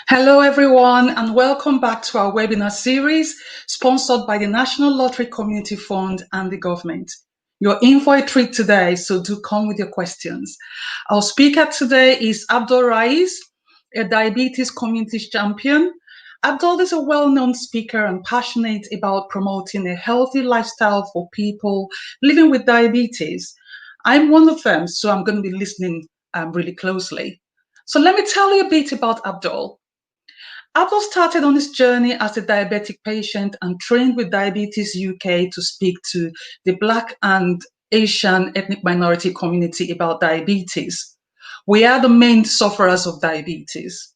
Hello, everyone, and welcome back to our webinar series sponsored by the National Lottery Community Fund and the government. You're in for a treat today, so do come with your questions. Our speaker today is Abdul Rais, a diabetes community champion. Abdul is a well-known speaker and passionate about promoting a healthy lifestyle for people living with diabetes. I'm one of them, so I'm going to be listening really closely. So let me tell you a bit about Abdul. Abdul started on his journey as a diabetic patient and trained with Diabetes UK to speak to the Black and Asian ethnic minority community about diabetes. We are the main sufferers of diabetes.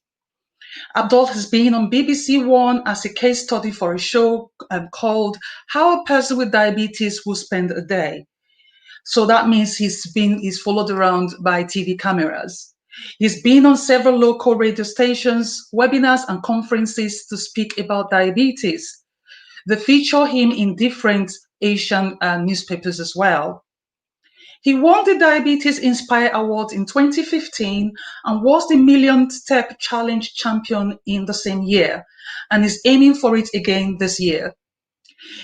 Abdul has been on BBC One as a case study for a show called How a Person with Diabetes Will Spend a Day. So that means he's followed around by TV cameras. He's been on several local radio stations, webinars, and conferences to speak about diabetes. They feature him in different Asian newspapers as well. He won the Diabetes Inspire Award in 2015 and was the Million Step Challenge champion in the same year, and is aiming for it again this year.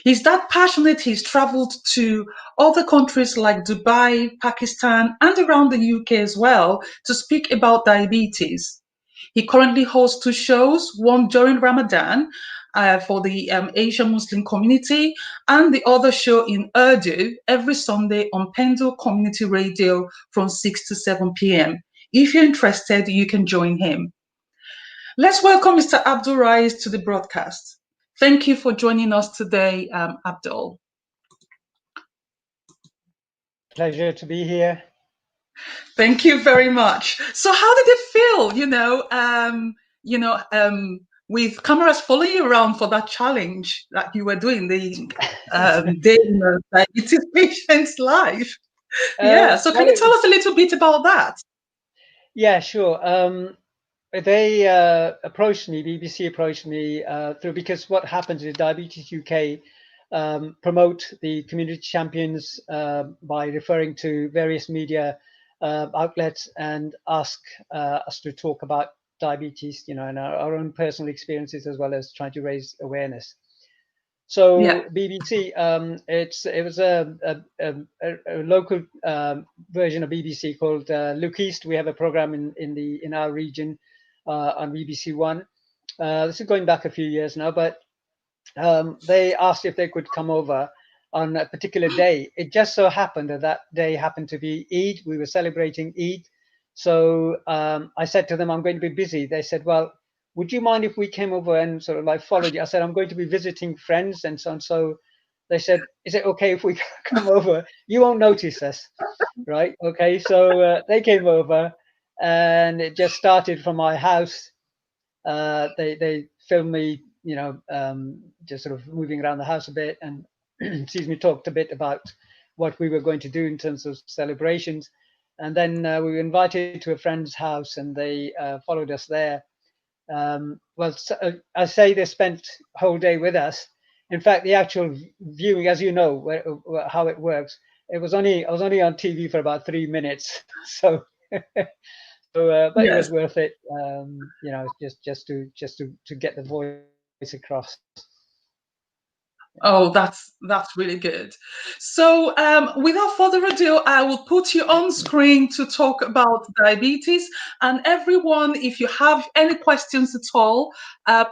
He's that passionate, he's traveled to other countries like Dubai, Pakistan, and around the UK as well to speak about diabetes. He currently hosts two shows, one during Ramadan for the Asian Muslim community, and the other show in Urdu every Sunday on Pendle Community Radio from 6 to 7 p.m. If you're interested, you can join him. Let's welcome Mr. Abdul Rais to the broadcast. Thank you for joining us today, Abdul. Pleasure to be here. Thank you very much. So, how did it feel? With cameras following you around for that challenge that you were doing, the day in the diabetes patient's life. Yeah. So, can you tell us a little bit about that? Yeah, sure. They approached me, BBC approached me because what happens is Diabetes UK promote the community champions by referring to various media outlets and ask us to talk about diabetes, and our own personal experiences, as well as trying to raise awareness. So yeah. BBC, it was a local version of BBC called Look East. We have a program in our region on BBC One. This is going back a few years now, but they asked if they could come over on a particular day. It just so happened that day happened to be Eid. We were celebrating Eid. So I said to them, I'm going to be busy. They said, well, would you mind if we came over and sort of like followed you? I said, I'm going to be visiting friends and so on. So they said, is it okay if we come over? You won't notice us, right? Okay, so they came over and it just started from my house. They filmed me, just sort of moving around the house a bit and, excuse me, talked a bit about what we were going to do in terms of celebrations. And then we were invited to a friend's house and they followed us there. I say they spent a whole day with us. In fact, the actual viewing, as you know, how it works, I was only on TV for about 3 minutes. So, but yes. It was worth it, just to get the voice across. Oh, that's really good. So without further ado, I will put you on screen to talk about diabetes. And everyone, if you have any questions at all,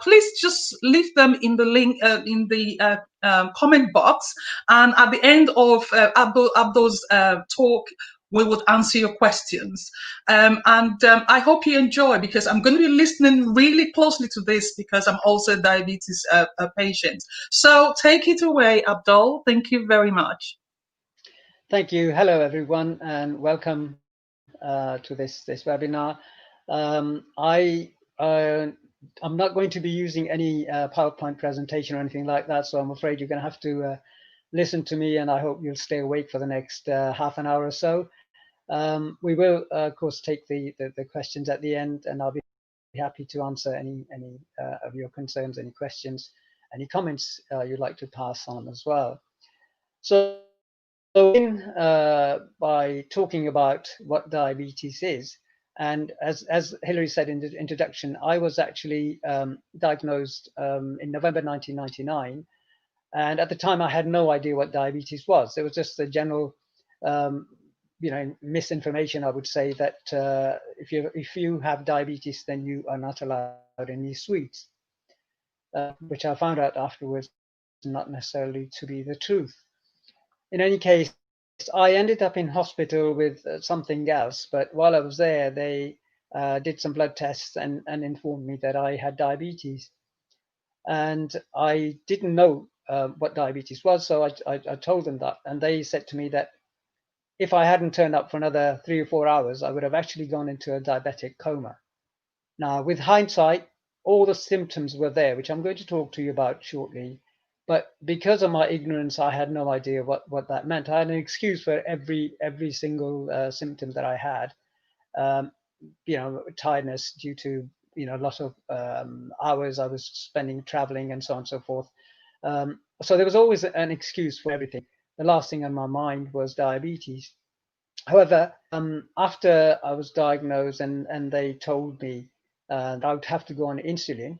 please just leave them in the link in the comment box. And at the end of Abdul's talk, we would answer your questions. I hope you enjoy, because I'm going to be listening really closely to this because I'm also a diabetes patient. So take it away, Abdul. Thank you very much. Thank you. Hello, everyone, and welcome to this webinar. I'm not going to be using any PowerPoint presentation or anything like that, so I'm afraid you're going to have to listen to me, and I hope you'll stay awake for the next half an hour or so. We will, of course, take the questions at the end, and I'll be happy to answer any of your concerns, any questions, any comments you'd like to pass on as well. So So by talking about what diabetes is, and as Hilary said in the introduction, I was actually diagnosed in November 1999. And at the time, I had no idea what diabetes was. It was just the general, um, misinformation. I would say that if you have diabetes, then you are not allowed any sweets, which I found out afterwards not necessarily to be the truth. In any case, I ended up in hospital with something else. But while I was there, they did some blood tests and informed me that I had diabetes. And I didn't know what diabetes was, so I told them that, and they said to me that if I hadn't turned up for another 3 or 4 hours, I would have actually gone into a diabetic coma. Now, with hindsight, all the symptoms were there, which I'm going to talk to you about shortly. But because of my ignorance, I had no idea what that meant. I had an excuse for every single symptom that I had. Um, tiredness due to a lot of hours I was spending traveling and so on and so forth. So there was always an excuse for everything. The last thing on my mind was diabetes. However, after I was diagnosed and they told me that I would have to go on insulin,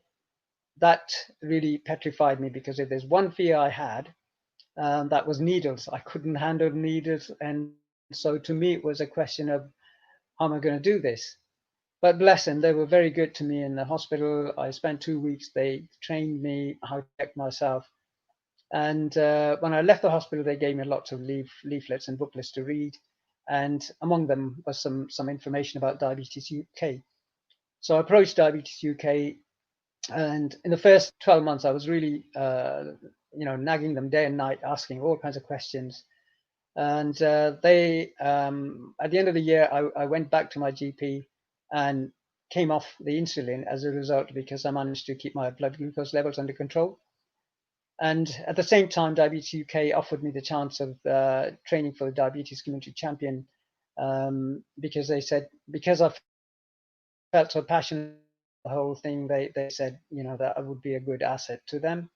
that really petrified me, because if there's one fear I had, that was needles. I couldn't handle needles, and so to me it was a question of how am I going to do this? But bless them, they were very good to me in the hospital. I spent 2 weeks. They trained me how to check myself. And when I left the hospital, they gave me lots of leaflets and booklets to read. And among them was some information about Diabetes UK. So I approached Diabetes UK, and in the first 12 months, I was really, nagging them day and night, asking all kinds of questions. And they, at the end of the year, I went back to my GP and came off the insulin as a result, because I managed to keep my blood glucose levels under control. And at the same time, Diabetes UK offered me the chance of training for the Diabetes Community Champion, because they said, because I felt so passionate about the whole thing, they said, that I would be a good asset to them.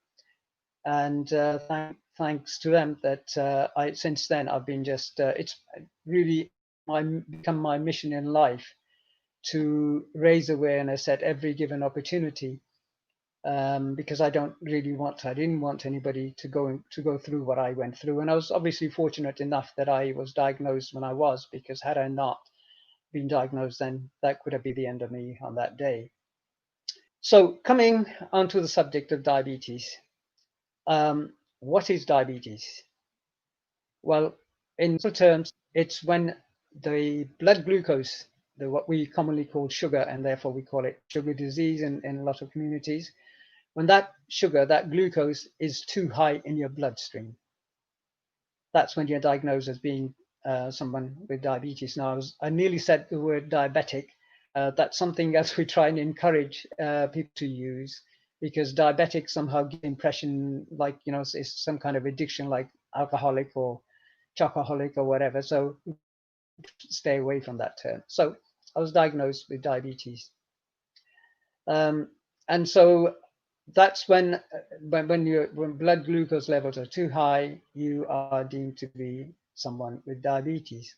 And thanks to them that I since then I've been just it's really become my mission in life to raise awareness at every given opportunity, because I didn't want anybody to go through what I went through. And I was obviously fortunate enough that I was diagnosed when I was, because had I not been diagnosed, then that could have been the end of me on that day. So coming onto the subject of diabetes, what is diabetes? Well, in simple terms, it's when the blood glucose, what we commonly call sugar, and therefore we call it sugar disease in a lot of communities, when that sugar, that glucose, is too high in your bloodstream, that's when you're diagnosed as being someone with diabetes. Now, I nearly said the word diabetic. That's something else we try and encourage people to use, because diabetic somehow gives the impression like, it's some kind of addiction, like alcoholic or chocoholic or whatever. So stay away from that term. So I was diagnosed with diabetes. And so that's when blood glucose levels are too high, you are deemed to be someone with diabetes.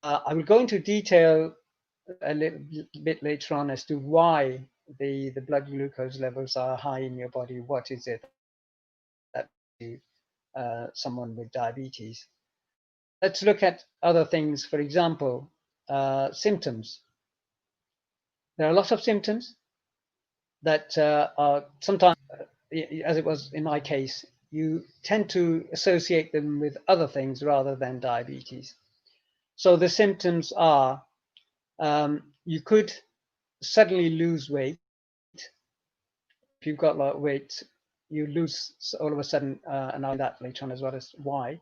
I will go into detail a little bit later on as to why the blood glucose levels are high in your body. What is it that makes you someone with diabetes? Let's look at other things. For example, symptoms. There are a lot of symptoms that are sometimes, as it was in my case, you tend to associate them with other things rather than diabetes. So the symptoms are, you could suddenly lose weight. If you've got a lot of weight, you lose all of a sudden, and I'll that later on as well as why.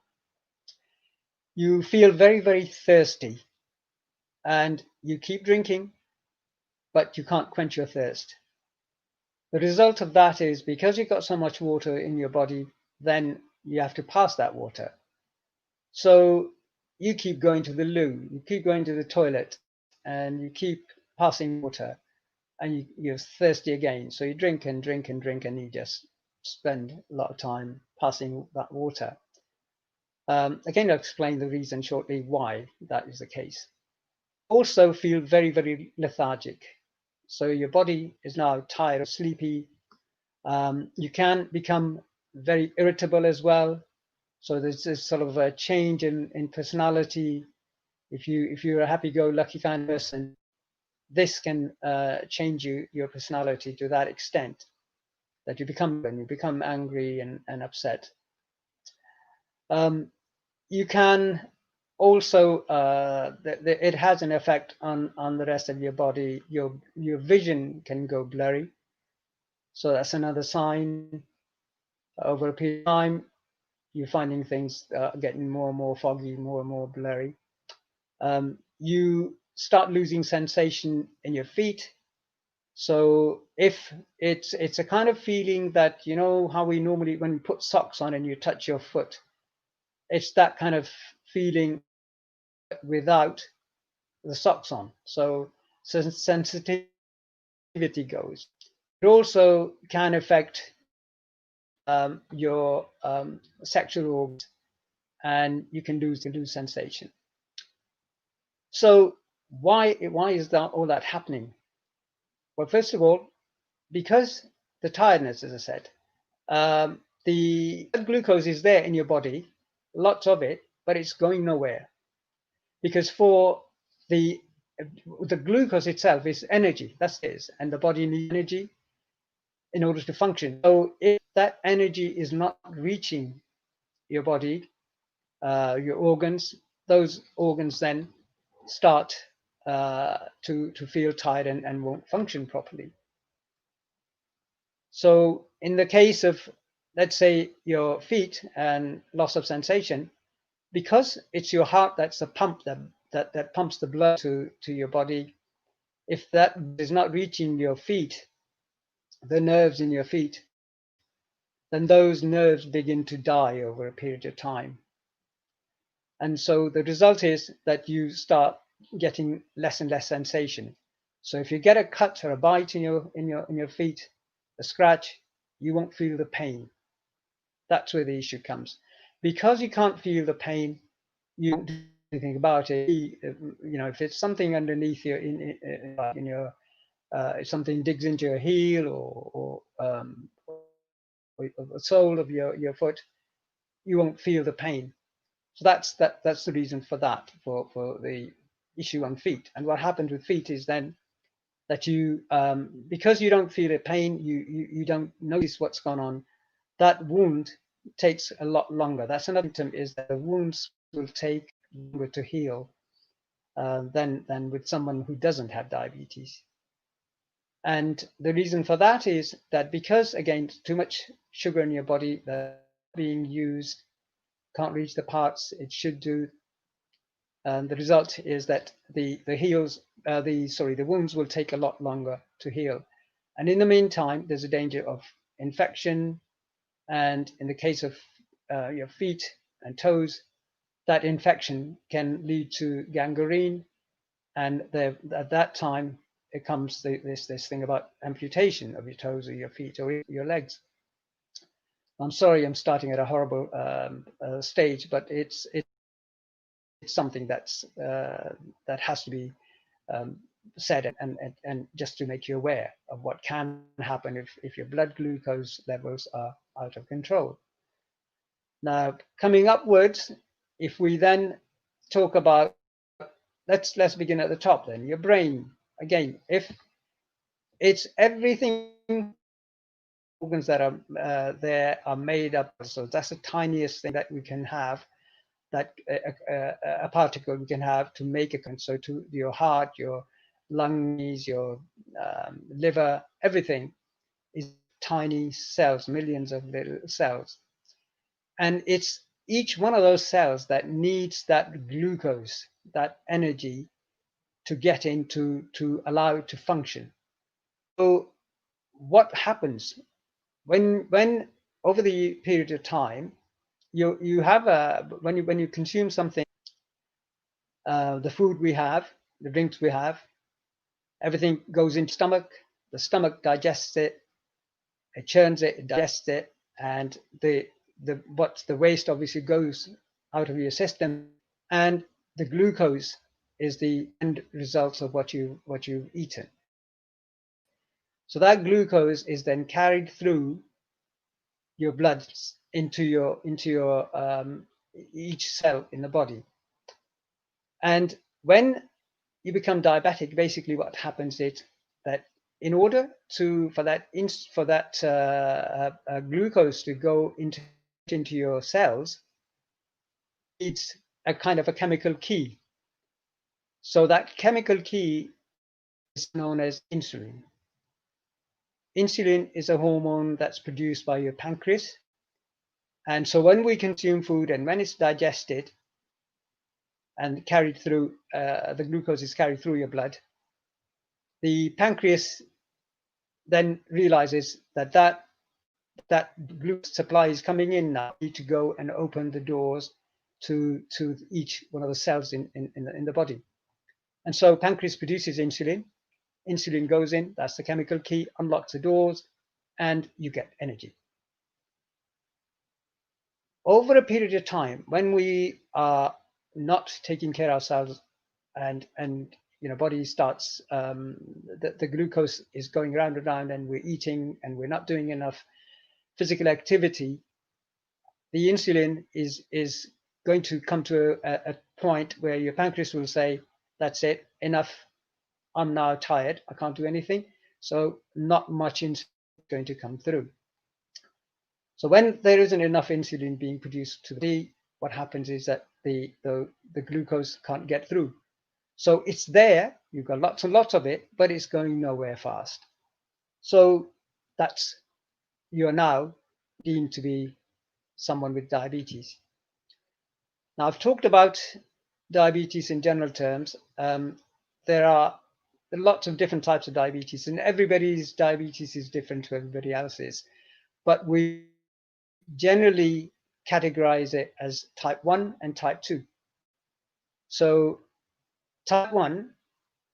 You feel very, very thirsty, and you keep drinking, but you can't quench your thirst. The result of that is, because you've got so much water in your body, then you have to pass that water. So you keep going to the loo, you keep going to the toilet, and you keep passing water, and you're thirsty again. So you drink and drink and drink, and you just spend a lot of time passing that water. Again, I'll explain the reason shortly why that is the case. Also feel very, very lethargic. So your body is now tired or sleepy. You can become very irritable as well. So there's this sort of a change in personality. If you're a happy-go-lucky kind of person, this can change your personality to that extent that you become angry and upset. You can also it has an effect on the rest of your body. Your vision can go blurry, so that's another sign. Over a period of time, you're finding things getting more and more foggy, more and more blurry. You start losing sensation in your feet. So if it's a kind of feeling that, you know how we normally, when we put socks on and you touch your foot, it's that kind of feeling without the socks on. So sensitivity goes. It also can affect your sexual organs, and you can lose sensation. So why is that all that happening? Well, first of all, because the tiredness, as I said, the glucose is there in your body, lots of it, but it's going nowhere, because for the glucose itself is energy, that's it, and the body needs energy in order to function. So if that energy is not reaching your body, your organs, those organs then start to feel tired and won't function properly. So in the case of, let's say, your feet and loss of sensation, because it's your heart that's the pump that pumps the blood to your body, if that is not reaching your feet, the nerves in your feet, then those nerves begin to die over a period of time. And so the result is that you start getting less and less sensation. So if you get a cut or a bite in your feet, a scratch, you won't feel the pain. That's where the issue comes. Because you can't feel the pain, you don't do anything about it. You know, if it's something underneath your in your if something digs into your heel or the sole of your foot, you won't feel the pain. So that's the reason for that, for the issue on feet. And what happens with feet is then that you because you don't feel the pain, you don't notice what's gone on. That wound takes a lot longer. That's another symptom, is that the wounds will take longer to heal than with someone who doesn't have diabetes. And the reason for that is that because, again, too much sugar in your body that's being used can't reach the parts it should do. And the result is that the wounds will take a lot longer to heal. And in the meantime, there's a danger of infection. And in the case of your feet and toes, that infection can lead to gangrene. And at that time, it comes this thing about amputation of your toes or your feet or your legs. I'm sorry, I'm starting at a horrible stage, but it's something that has to be said, and just to make you aware of what can happen if your blood glucose levels are out of control. Now, coming upwards, if we then talk about, let's begin at the top then, your brain. Again, if it's everything, organs that are there are made up, so that's the tiniest thing that we can have, that a particle we can have to make a, so to your heart, your lungs, your liver, everything is tiny cells, millions of little cells. And it's each one of those cells that needs that glucose, that energy, to get into, to allow it to function. So what happens when over the period of time, you have a, when you consume something, the food we have, the drinks we have, everything goes into the stomach digests it, it churns it, it digests it, and the waste obviously goes out of your system, and the glucose is the end result of what you've eaten. So that glucose is then carried through your blood into your each cell in the body. And when you become diabetic, basically what happens is that in order for that glucose to go into your cells, it's a kind of a chemical key. So that chemical key is known as insulin. Insulin is a hormone that's produced by your pancreas. And so when we consume food and when it's digested and carried through, the glucose is carried through your blood, the pancreas then realizes that glucose supply is coming in now. You need to go and open the doors to each one of the cells in the body. And so pancreas produces insulin. Insulin goes in, that's the chemical key, unlocks the doors, and you get energy. Over a period of time, when we are not taking care of ourselves and body starts, the glucose is going round and round, and we're eating and we're not doing enough physical activity, the insulin is going to come to a point where your pancreas will say, that's it, enough, I'm now tired, I can't do anything. So not much insulin is going to come through. So when there isn't enough insulin being produced to the body, what happens is that the glucose can't get through. So it's there, you've got lots and lots of it, but it's going nowhere fast. So you're now deemed to be someone with diabetes. Now, I've talked about diabetes in general terms. There are lots of different types of diabetes, and everybody's diabetes is different to everybody else's. But we generally categorize it as type 1 and type 2. So type 1,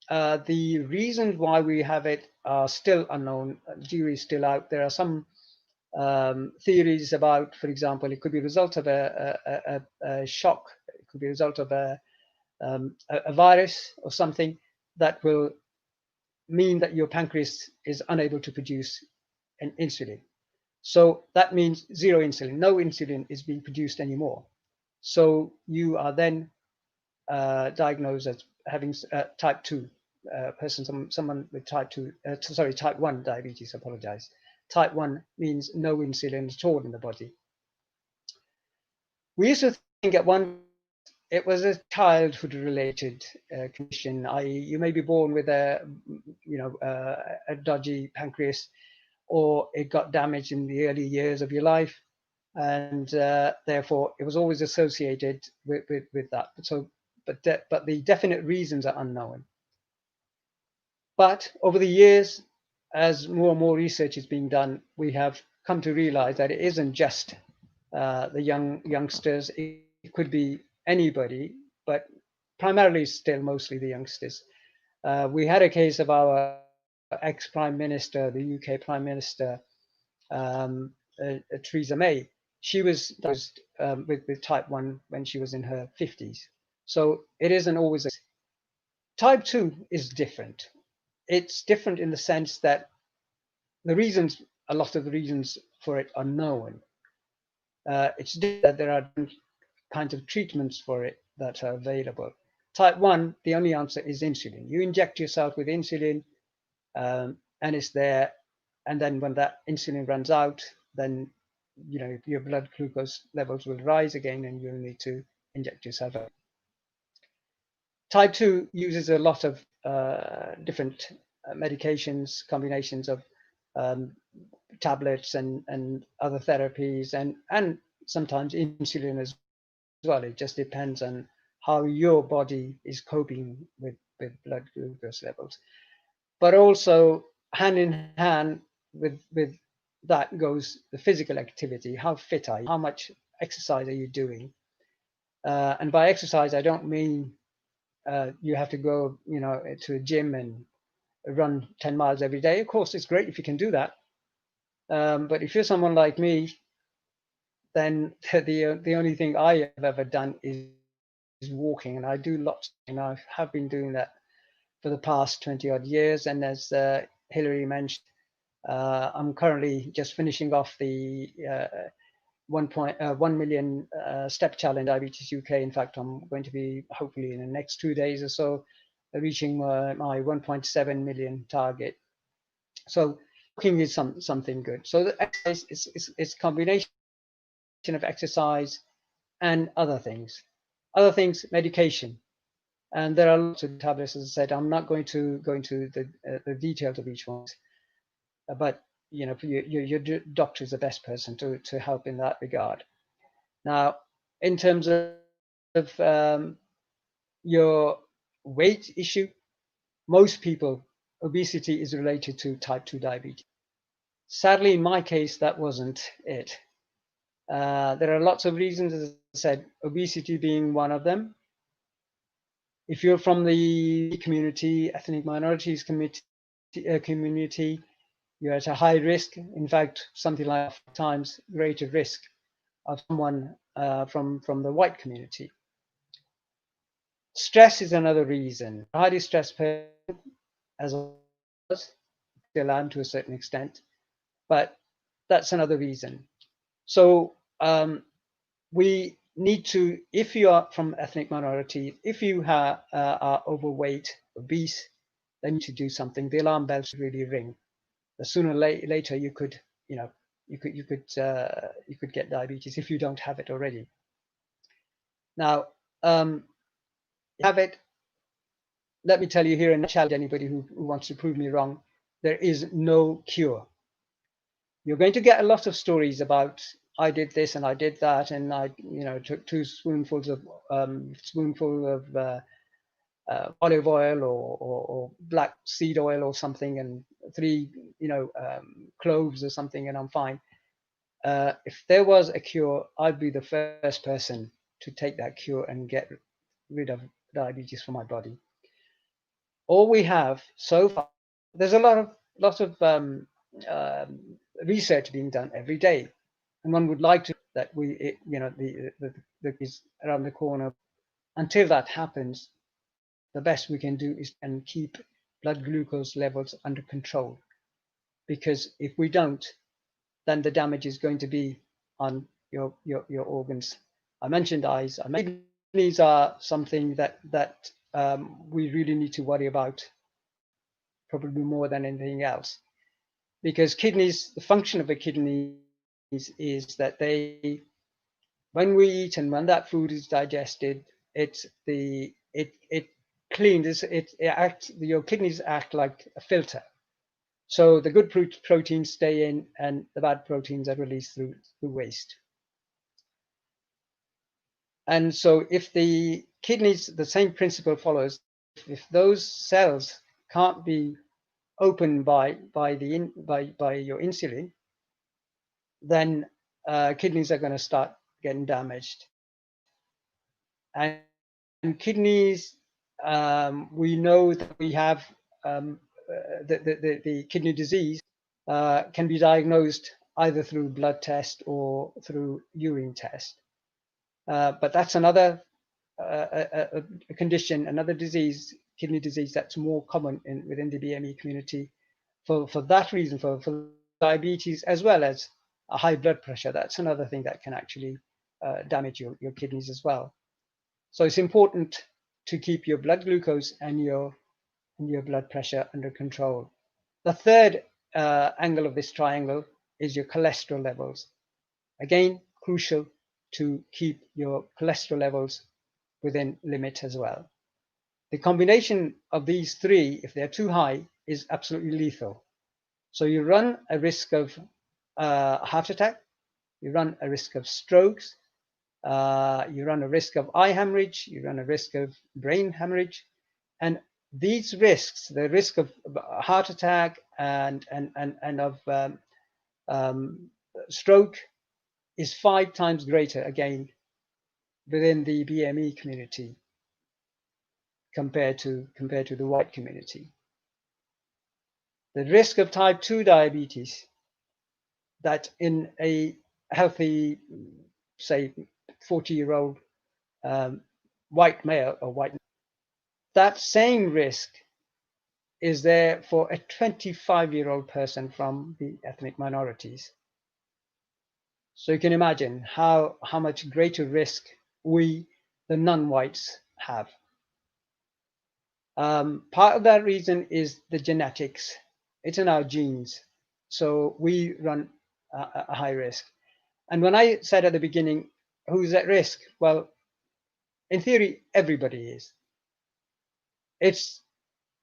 the reasons why we have it are still unknown. The jury is still out. There are some theories about, for example, it could be a result of a shock. It could be a result of a virus or something that will mean that your pancreas is unable to produce an insulin. So that means zero insulin. No insulin is being produced anymore. So you are then diagnosed as having type 2 someone with type 1 diabetes, apologize. Type 1 means no insulin at all in the body. We used to think at one it was a childhood related condition, i.e. you may be born with a dodgy pancreas, or it got damaged in the early years of your life, and therefore it was always associated with that. But the definite reasons are unknown. But over the years, as more and more research is being done, we have come to realize that it isn't just the youngsters. It could be anybody, but primarily still mostly the youngsters. We had a case of our ex-Prime Minister, the UK Prime Minister, Theresa May. She was diagnosed with type 1 when she was in her 50s. So it isn't always type 2 is different. It's different in the sense that a lot of the reasons for it are known. It's that there are kinds of treatments for it that are available. Type 1, the only answer is insulin. You inject yourself with insulin, and it's there. And then when that insulin runs out, then your blood glucose levels will rise again, and you'll need to inject yourself. Type 2 uses a lot of different medications, combinations of tablets and other therapies, and sometimes insulin as well. It just depends on how your body is coping with blood glucose levels. But also hand in hand with that goes the physical activity. How fit are you? How much exercise are you doing? And by exercise, I don't mean you have to go to a gym and run 10 miles every day. Of course, it's great if you can do that. But if you're someone like me then the only thing I have ever done is walking, and I do lots, and I have been doing that for the past 20 odd years. And as Hilary mentioned, I'm currently just finishing off the 1 million step challenge Diabetes UK. In fact, I'm going to be hopefully in the next 2 days or so reaching my 1.7 million target. So walking is something good. So the exercise is combination of exercise and other things. Other things, medication. And there are lots of tablets, as I said. I'm not going to go into the details of each one, but you know, your doctor is the best person to help in that regard. Now, in terms of your weight issue, most people, obesity is related to type 2 diabetes. Sadly, in my case, that wasn't it. There are lots of reasons, as I said, obesity being one of them. If you're from the community, ethnic minorities community, you're at a high risk. In fact, something like 5 times greater risk of someone from the white community. Stress is another reason. Highly stressed person, as I was, still am to a certain extent, but that's another reason. So we need to, if you are from ethnic minority, if you are overweight, obese, then you need to do something. The alarm bells really ring. The sooner or later you could, you could get diabetes if you don't have it already. Now, have it. Let me tell you here and challenge anybody who wants to prove me wrong. There is no cure. You're going to get a lot of stories about I did this and I did that, and I, took 2 spoonfuls of olive oil or black seed oil or something, and 3, cloves or something, and I'm fine. If there was a cure, I'd be the first person to take that cure and get rid of diabetes from my body. All we have so far, there's a lot of research being done every day, and one would like to that the is around the corner. Until that happens, the best we can do is and keep blood glucose levels under control, because if we don't, then the damage is going to be on your organs. I mentioned eyes. I mentioned kidneys are something that we really need to worry about, probably more than anything else, because kidneys, the function of the kidneys is that they, when we eat and when that food is digested, it cleans. Your kidneys act like a filter. So the good proteins stay in, and the bad proteins are released through waste. And so if the kidneys, the same principle follows. If those cells can't be opened by your insulin, then kidneys are going to start getting damaged. And kidneys, we know that we have the kidney disease can be diagnosed either through blood test or through urine test. But that's another a condition, another disease, kidney disease, that's more common within the BME community. For that reason, for diabetes as well as a high blood pressure, that's another thing that can actually damage your kidneys as well. So it's important to keep your blood glucose and your blood pressure under control. The third angle of this triangle is your cholesterol levels. Again, crucial to keep your cholesterol levels within limit as well. The combination of these 3, if they're too high, is absolutely lethal. So you run a risk of heart attack, you run a risk of strokes, you run a risk of eye hemorrhage, you run a risk of brain hemorrhage, and these risks, the risk of heart attack and of stroke, is 5 times greater again within the BME community compared to the white community. The risk of type 2 diabetes, that in a healthy say 40-year-old white male or white, that same risk is there for a 25-year-old person from the ethnic minorities. So you can imagine how much greater risk we, the non-whites, have. Part of that reason is the genetics. It's in our genes. So we run a high risk. And when I said at the beginning, who's at risk? Well, in theory, everybody is. It's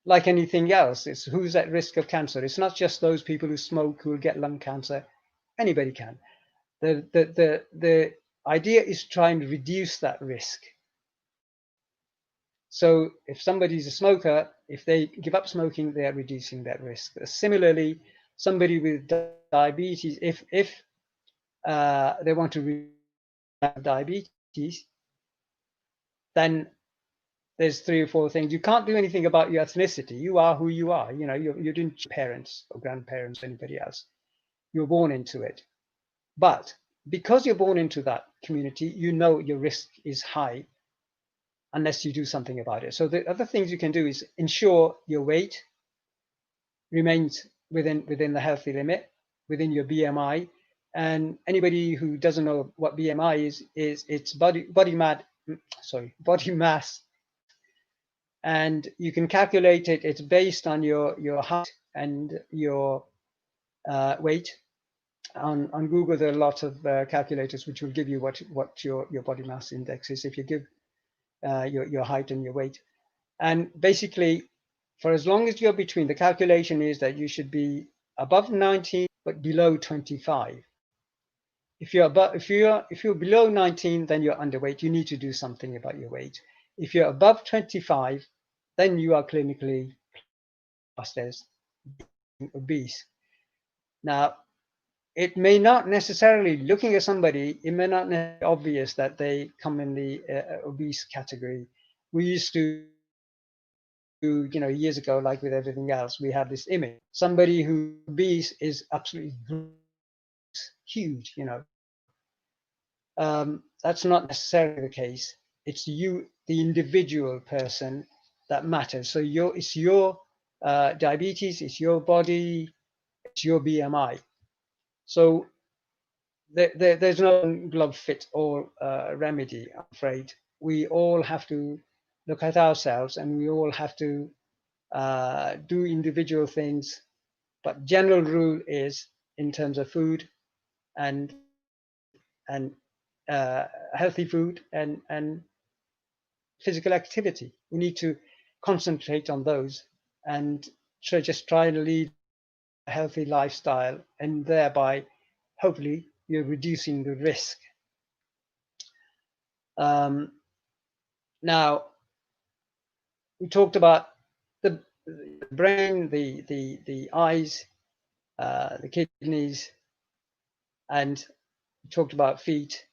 like anything else. It's who's at risk of cancer. It's not just those people who smoke who will get lung cancer. Anybody can. The idea is trying to reduce that risk. So if somebody's a smoker, if they give up smoking, they are reducing that risk. Similarly, somebody with diabetes, if they want to reduce diabetes, then there's 3 or 4 things. You can't do anything about your ethnicity. You are who you are. You know, you didn't parents or grandparents or anybody else. You're born into it. But because you're born into that community, you know your risk is high unless you do something about it. So the other things you can do is ensure your weight remains within the healthy limit, within your BMI. And anybody who doesn't know what BMI is it's body mass, and you can calculate it. It's based on your height and your weight. On Google, there are lots of calculators which will give you what your body mass index is if you give your height and your weight. And basically, for as long as you're between, the calculation is that you should be above 19 but below 25. If you're below 19, then you're underweight. You need to do something about your weight. If you're above 25, then you are clinically classed as obese. Now, it may not necessarily, looking at somebody, it may not necessarily be obvious that they come in the obese category. We used to, years ago, like with everything else, we had this image. Somebody who's obese is absolutely huge, That's not necessarily the case. It's you, the individual person, that matters. So it's your diabetes, it's your body, it's your BMI. So there's no glove fit all remedy, I'm afraid. We all have to look at ourselves, and we all have to do individual things. But general rule is, in terms of food and healthy food and physical activity, we need to concentrate on those and just try and lead a healthy lifestyle, and thereby, hopefully, you're reducing the risk. Now, we talked about the brain, the eyes, the kidneys, and we talked about feet.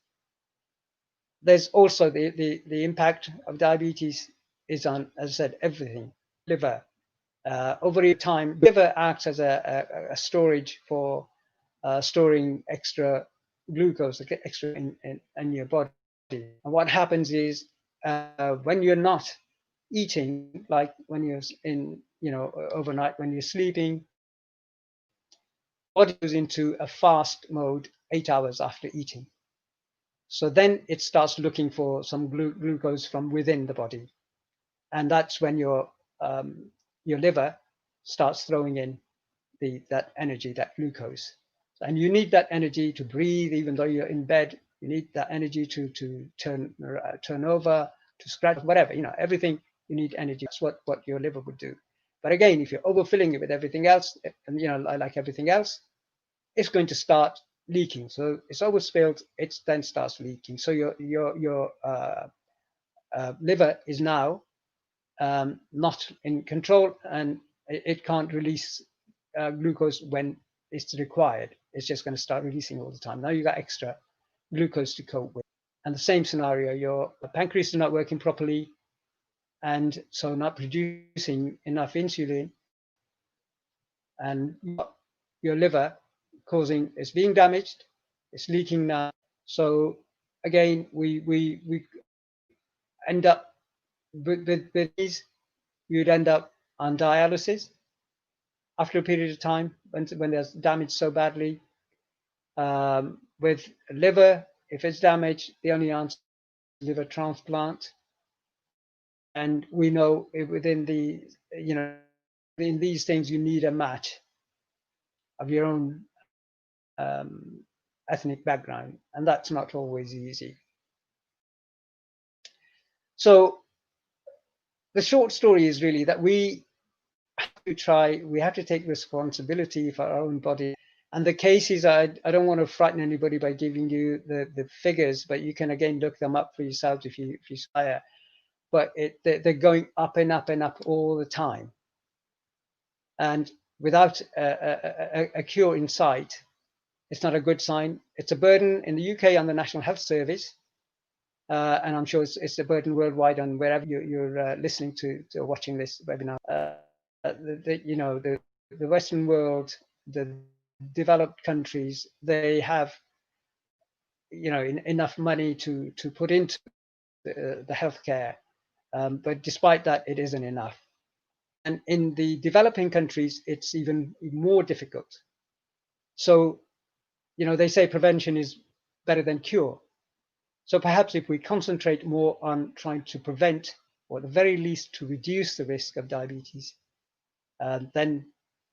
There's also the impact of diabetes is on, as I said, everything. Liver. Over time, liver acts as a storage for storing extra glucose, extra in your body. And what happens is when you're not eating, like when you're overnight, when you're sleeping, body goes into a fast mode 8 hours after eating. So then it starts looking for some glucose from within the body, and that's when your liver starts throwing in that energy, that glucose. And you need that energy to breathe, even though you're in bed. You need that energy to turn over, to scratch, whatever, everything. You need energy. That's what your liver would do. But again, if you're overfilling it with everything else, and like everything else, it's going to start leaking. So it's overspilled, it then starts leaking. So your liver is now not in control, and it can't release glucose when it's required. It's just going to start releasing all the time. Now you got extra glucose to cope with. And the same scenario, your pancreas is not working properly, and so not producing enough insulin, and your liver it's being damaged, it's leaking now. So again, we end up with these, you'd end up on dialysis after a period of time when there's damage so badly. With liver, if it's damaged, the only answer is liver transplant. And we know within the, in these things, you need a match of your own ethnic background, and that's not always easy. So the short story is really that we have to take responsibility for our own body. And the cases, I don't want to frighten anybody by giving you the figures, but you can again look them up for yourselves if you desire. But they're going up and up and up all the time. And without a cure in sight, it's not a good sign. It's a burden in the UK on the National Health Service. And I'm sure it's a burden worldwide on wherever you're listening to or watching this webinar. The Western world, the developed countries, they have enough money to put into the healthcare, but despite that, it isn't enough. And in the developing countries, it's even more difficult. So, they say prevention is better than cure. So perhaps if we concentrate more on trying to prevent, or at the very least to reduce the risk of diabetes, then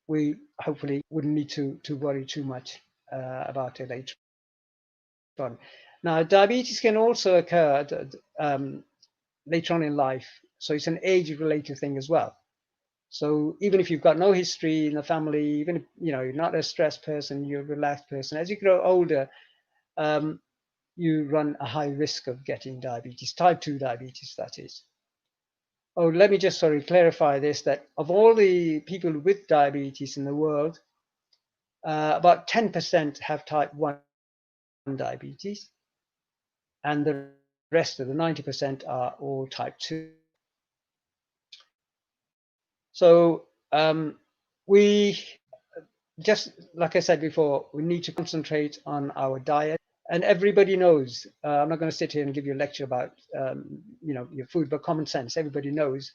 we hopefully wouldn't need to worry too much about it later on. Now, diabetes can also occur later on in life. So it's an age-related thing as well. So even if you've got no history in the family, even if you're not a stressed person, you're a relaxed person, as you grow older, you run a high risk of getting diabetes, type 2 diabetes, that is. Oh, let me just clarify this, that of all the people with diabetes in the world, about 10% have type 1 diabetes, and the rest of the 90% are all type 2. So we, just like I said before, we need to concentrate on our diet. And everybody knows, I'm not going to sit here and give you a lecture about your food, but common sense, everybody knows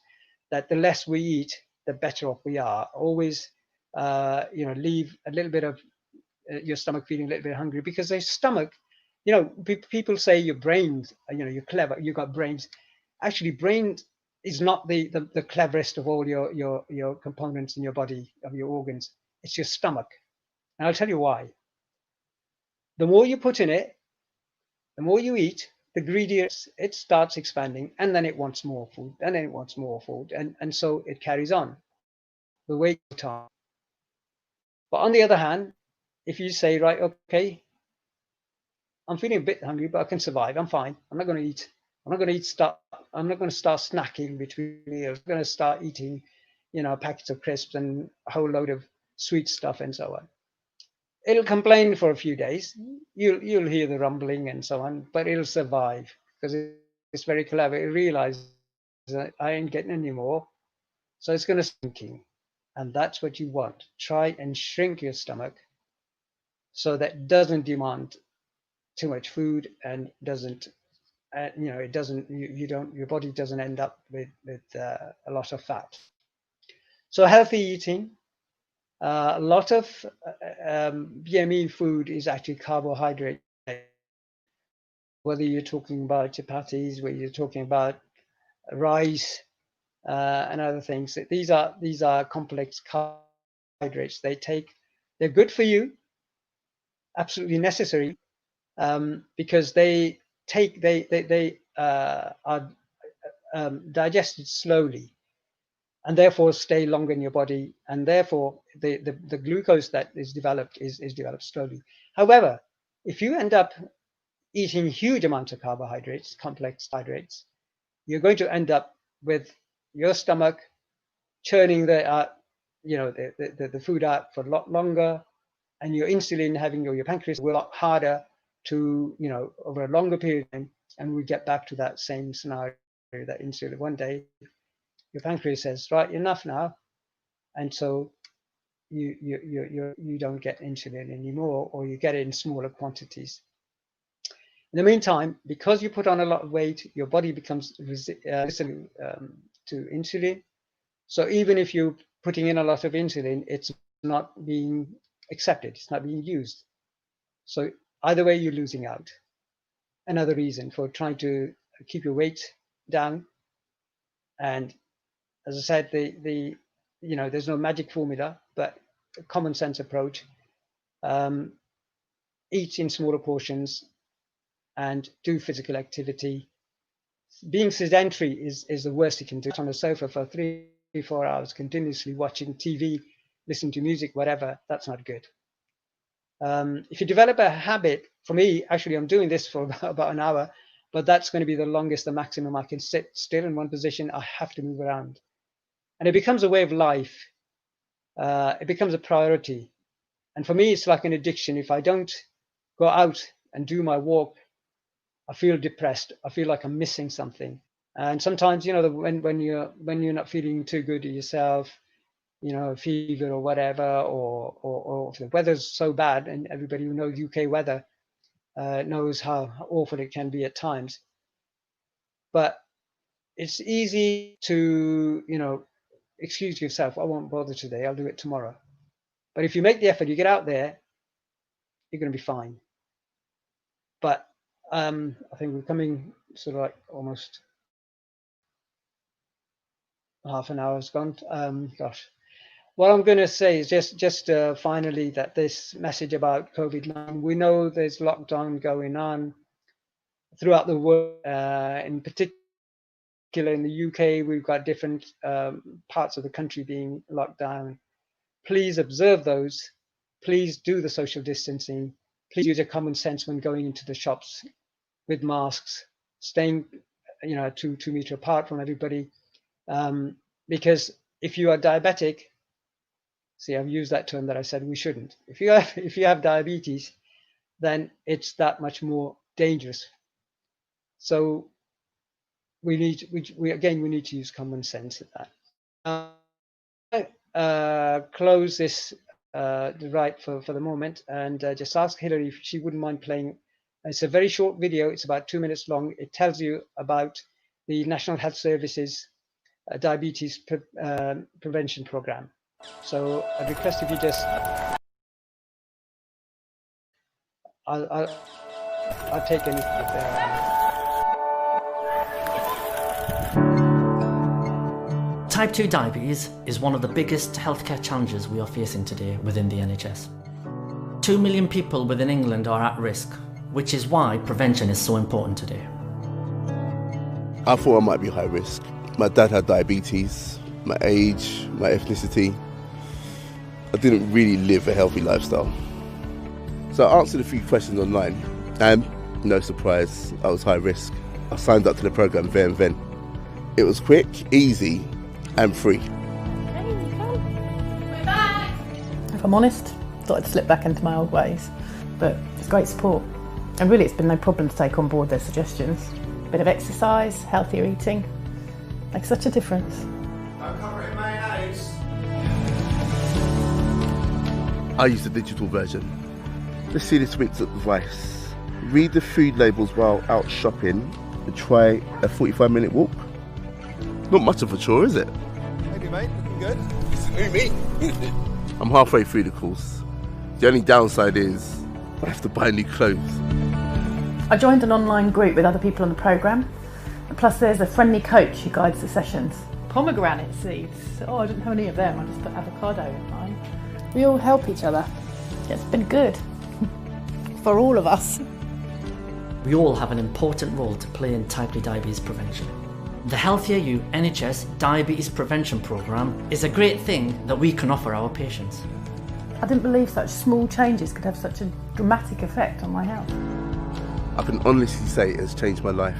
that the less we eat, the better off we are. Always leave a little bit of your stomach feeling a little bit hungry, because the stomach, people say your brains, you're clever, you've got brains. Actually, brain is not the cleverest of all your components in your body, of your organs. It's your stomach. And I'll tell you why. The more you put in it, the more you eat, the greedier it starts expanding, and then it wants more food, and then it wants more food, and so it carries on. The weight time. But on the other hand, if you say, right, okay, I'm feeling a bit hungry, but I can survive. I'm fine. I'm not going to eat. I'm not going to start snacking between meals. I'm going to start eating, packets of crisps and a whole load of sweet stuff and so on. It'll complain for a few days. You'll hear the rumbling and so on, but it'll survive because it's very clever. It realizes that I ain't getting any more, so it's going to shrinking, and that's what you want. Try and shrink your stomach so that it doesn't demand too much food and doesn't, it doesn't. Your body doesn't end up with a lot of fat. So healthy eating. A lot of BAME food is actually carbohydrate. Whether you're talking about chapatis, whether you're talking about rice and other things, these are complex carbohydrates. They're good for you, absolutely necessary, because they are digested slowly, and therefore stay longer in your body, and therefore the glucose that is developed is developed slowly. However, if you end up eating huge amounts of carbohydrates, complex hydrates, you're going to end up with your stomach churning the food out for a lot longer, and your insulin your pancreas will work harder to, over a longer period of time, and we get back to that same scenario that insulin one day your pancreas says, right, enough now, and so you don't get insulin anymore, or you get it in smaller quantities. In the meantime, because you put on a lot of weight, your body becomes resistant to insulin. So even if you're putting in a lot of insulin, it's not being accepted. It's not being used. So either way, you're losing out. Another reason for trying to keep your weight down. And as I said, there's no magic formula, but a common sense approach. Eat in smaller portions and do physical activity. Being sedentary is the worst you can do. On a sofa for 3-4 hours continuously watching TV, listening to music, whatever, that's not good. If you develop a habit, for me, actually, I'm doing this for about an hour, but that's going to be the longest, the maximum I can sit still in one position. I have to move around. And it becomes a way of life. It becomes a priority. And for me, it's like an addiction. If I don't go out and do my walk, I feel depressed. I feel like I'm missing something. And sometimes, when you're not feeling too good to yourself, fever or whatever, or if the weather's so bad, and everybody who knows UK weather knows how awful it can be at times. But it's easy to, excuse yourself. I won't bother today. I'll do it tomorrow. But if you make the effort, you get out there, you're going to be fine. But I think we're coming sort of like almost half an hour's gone. Gosh. What I'm going to say is just finally that this message about COVID-19, we know there's lockdown going on throughout the world. In particular, in the UK, we've got different parts of the country being locked down. Please observe those. Please do the social distancing. Please use your common sense when going into the shops with masks, staying 2 meter apart from everybody. Because if you are diabetic, see, I've used that term that I said we shouldn't. If you have diabetes, then it's that much more dangerous. So we need to use common sense at that. Close this right for the moment, and just ask Hilary if she wouldn't mind playing. It's a very short video. It's about 2 minutes long. It tells you about the National Health Services diabetes prevention program. So I request if you just, I'll take any. Type 2 diabetes is one of the biggest healthcare challenges we are facing today within the NHS. 2 million people within England are at risk, which is why prevention is so important today. I thought I might be high risk. My dad had diabetes, my age, my ethnicity. I didn't really live a healthy lifestyle. So I answered a few questions online, and no surprise, I was high risk. I signed up to the program there and then. It was quick, easy, and free. We're back! If I'm honest, I thought I'd slip back into my old ways, but it's great support. And really, it's been no problem to take on board their suggestions. A bit of exercise, healthier eating, makes such a difference. Don't cover it in mayonnaise. I used the digital version. Let's see this week's advice. Read the food labels while out shopping and try a 45-minute walk. Not much of a chore, is it? Maybe, mate. Looking good. Who, me? I'm halfway through the course. The only downside is I have to buy new clothes. I joined an online group with other people on the programme, and plus there's a friendly coach who guides the sessions. Pomegranate seeds. Oh, I didn't have any of them, I just put avocado in mine. We all help each other. It's been good. For all of us. We all have an important role to play in type 2 diabetes prevention. The Healthier You NHS Diabetes Prevention Programme is a great thing that we can offer our patients. I didn't believe such small changes could have such a dramatic effect on my health. I can honestly say it has changed my life.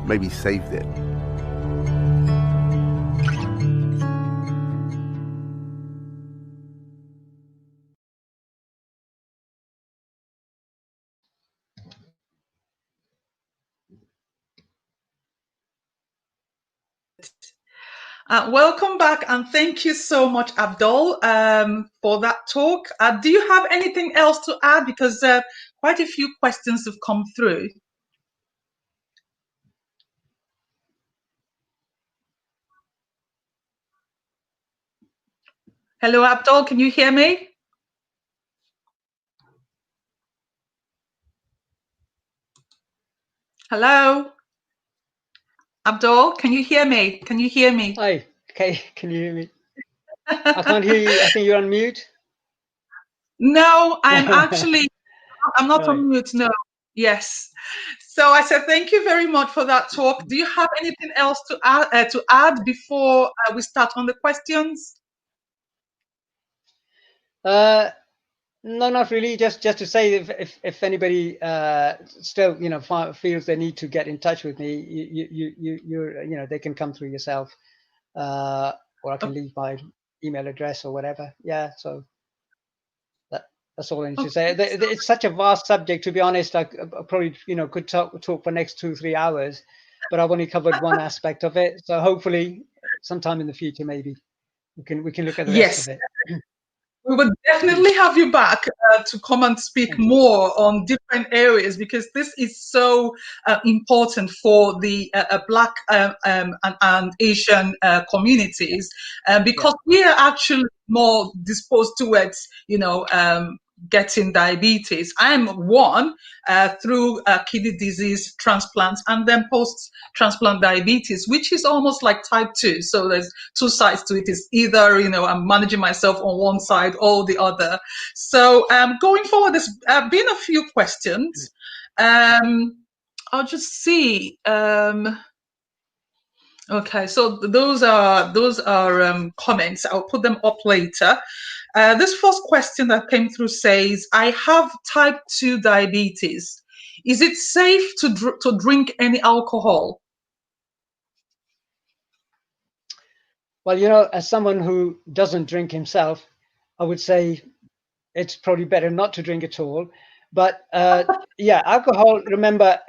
Maybe saved it. Welcome back, and thank you so much, Abdul, for that talk. Do you have anything else to add? Because quite a few questions have come through. Hello, Abdul, can you hear me? Hello? Abdul, can you hear me? Can you hear me? Hi, okay, can you hear me? I can't hear you. I think you're on mute. No, I'm not Right. on mute, no. Yes. So I said, thank you very much for that talk. Do you have anything else to add before we start on the questions? No, not really. Just to say, if anybody still feels they need to get in touch with me, they can come through yourself, or I can leave my email address or whatever. Yeah, so that's all I need to say. It's such a vast subject, to be honest. I probably could talk for next 2-3 hours, but I've only covered one aspect of it. So hopefully, sometime in the future, maybe we can look at the rest Yes. of it. We would definitely have you back to come and speak Thank you. more on different areas, because this is so important for the Black and Asian communities, because we are actually more disposed towards, getting diabetes. I'm one through kidney disease, transplants, and then post-transplant diabetes, which is almost like type 2. So there's two sides to it. It's either, I'm managing myself on one side or the other. So going forward, there's been a few questions. I'll just see. Okay, so those are comments. I'll put them up later. This first question that came through says, I have type 2 diabetes. Is it safe to drink any alcohol? Well, as someone who doesn't drink himself, I would say it's probably better not to drink at all. But yeah, alcohol. Remember,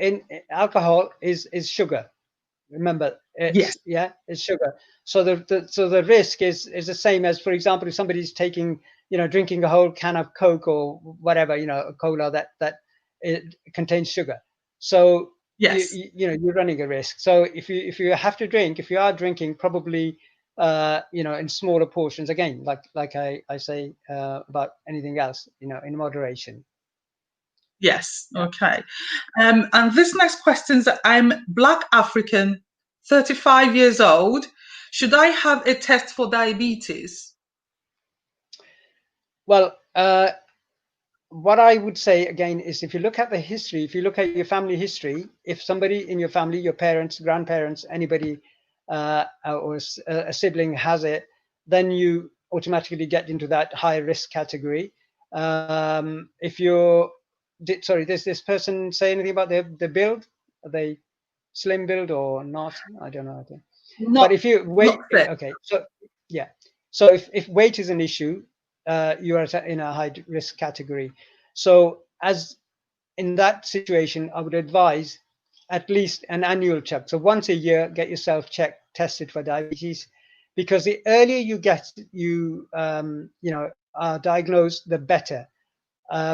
alcohol is sugar. Remember, Yes. it's sugar. So the risk is the same as, for example, if somebody's taking, drinking a whole can of Coke or whatever, a cola that it contains sugar. So Yes. you're running a risk. So if you have to drink, if you are drinking, probably in smaller portions. Again, like I say about anything else, in moderation. Yes. Yeah. Okay. And this next question is, I'm Black African, 35 years old. Should I have a test for diabetes? Well, what I would say again is, if you look at the history, if you look at your family history, if somebody in your family, your parents, grandparents, anybody, or a sibling has it, then you automatically get into that high risk category. If you're, sorry, does this person say anything about their build? Are they slim build or not? I don't know. But if you weight, okay, so yeah, so if weight is an issue, you are in a high risk category. So as in that situation, I would advise at least an annual check. So once a year, get yourself tested for diabetes, because the earlier you are diagnosed, the better.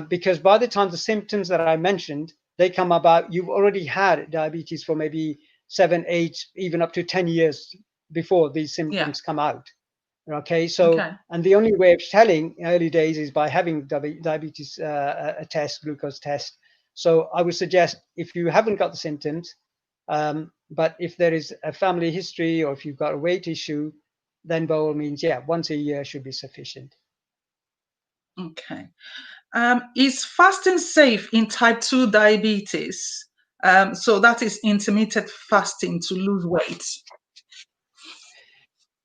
Because by the time the symptoms that I mentioned, they come about, you've already had diabetes for maybe 7, 8, even up to 10 years before these symptoms come out. Okay, so and the only way of telling in early days is by having diabetes a test, glucose test. So I would suggest, if you haven't got the symptoms, but if there is a family history or if you've got a weight issue, then by all means, yeah, once a year should be sufficient. Okay. Is fasting safe in type 2 diabetes? So that is intermittent fasting to lose weight.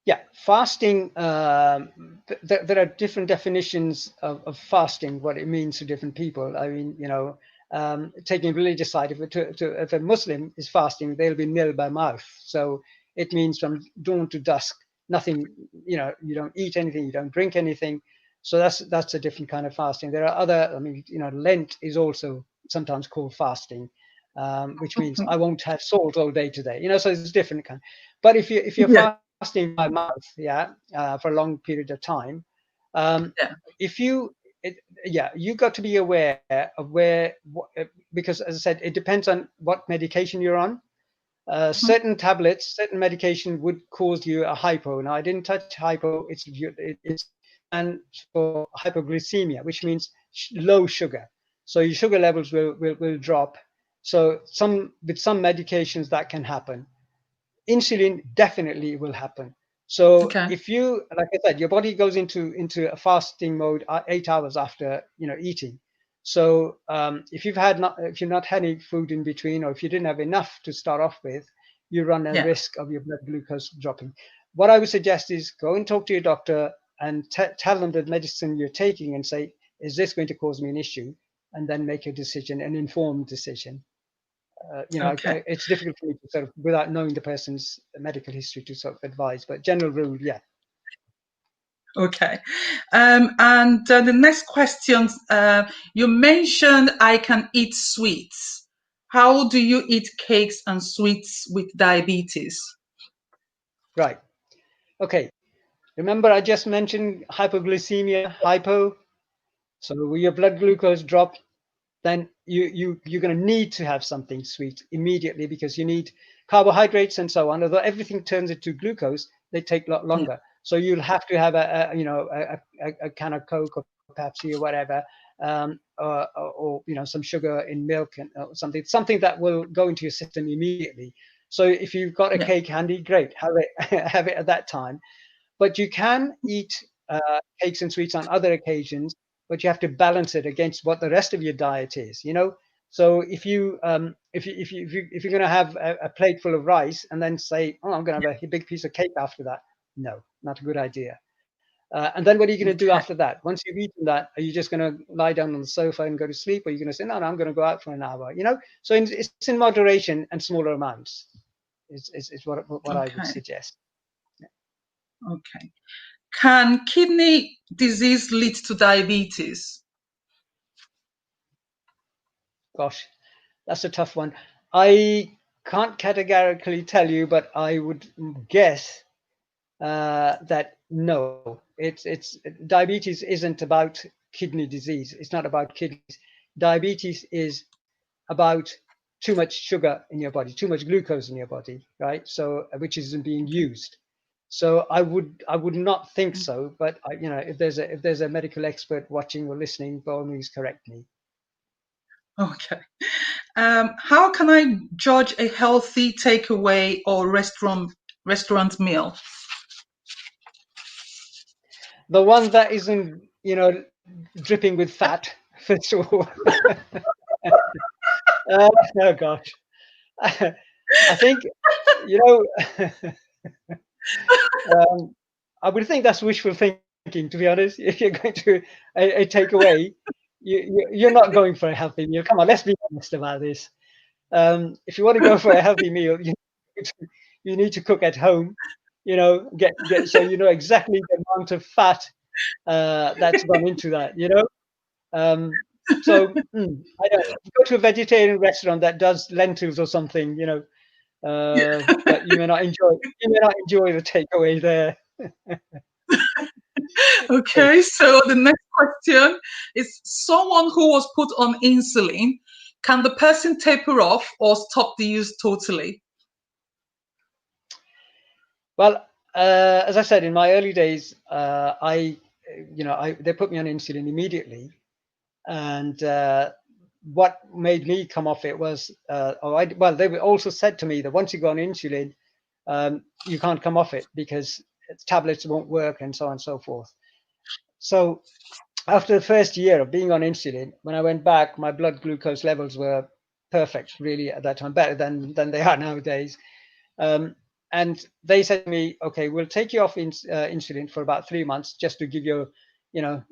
Yeah, fasting, there are different definitions of fasting, what it means to different people. I mean, taking a religious side, if a Muslim is fasting, they'll be nil by mouth. So it means from dawn to dusk, nothing, you don't eat anything, you don't drink anything. So that's a different kind of fasting. There are other, I mean, Lent is also sometimes called fasting, which means I won't have salt all day today. So it's different kind. But if you're fasting by mouth, for a long period of time, if you got to be aware of because as I said, it depends on what medication you're on. Certain tablets, certain medication would cause you a hypo. Now, I didn't touch hypo. It's for hypoglycemia, which means low sugar. So your sugar levels will drop. So with some medications that can happen. Insulin definitely will happen. So Okay. if you, like I said, your body goes into a fasting mode 8 hours after eating. So if you've not had any food in between, or if you didn't have enough to start off with, you run a risk of your blood glucose dropping. What I would suggest is go and talk to your doctor and tell them the medicine you're taking and say, is this going to cause me an issue? And then make a decision, an informed decision. Okay. It's difficult for me to sort of, without knowing the person's medical history, to sort of advise, but general rule, yeah. Okay. And the next question, you mentioned I can eat sweets. How do you eat cakes and sweets with diabetes? Right. Okay. Remember, I just mentioned hypoglycemia, hypo. So will your blood glucose drop? Then you're going to need to have something sweet immediately, because you need carbohydrates and so on. Although everything turns into glucose, they take a lot longer. Yeah. So you'll have to have a can of Coke or Pepsi or whatever, or some sugar in milk and something that will go into your system immediately. So if you've got a cake handy, great, have it at that time. But you can eat cakes and sweets on other occasions, but you have to balance it against what the rest of your diet is. So if you're going to have a plate full of rice and then say, oh, I'm going to have a big piece of cake after that, no, not a good idea. And then what are you going to do after that? Once you've eaten that, are you just going to lie down on the sofa and go to sleep? Or are you going to say, no, I'm going to go out for an hour? So it's in moderation and smaller amounts is what I would suggest. Okay. Can kidney disease lead to diabetes? Gosh, that's a tough one. I can't categorically tell you, but I would guess that no, it's diabetes isn't about kidney disease. It's not about kidneys. Diabetes is about too much sugar in your body, too much glucose in your body, right? So which isn't being used. So I would not think so, but if there's a medical expert watching or listening, by all means correct me. Okay. How can I judge a healthy takeaway or restaurant meal? The one that isn't, dripping with fat, first of all. Oh gosh, I think I would think that's wishful thinking, to be honest. If you're going to a takeaway, you're not going for a healthy meal. Come on, let's be honest about this. If you want to go for a healthy meal, you need to cook at home. Get so you know exactly the amount of fat that's gone into that. So I don't go to a vegetarian restaurant that does lentils or something. But you may not enjoy the takeaway there. Okay, so the next question is someone who was put on insulin, can the person taper off or stop the use totally? Well, as I said, in my early days, they put me on insulin immediately, and what made me come off it was, they also said to me that once you go on insulin, you can't come off it because tablets won't work and so on and so forth. So after the first year of being on insulin, when I went back, my blood glucose levels were perfect, really, at that time, better than they are nowadays. And they said to me, okay, we'll take you off insulin for about 3 months just to give you,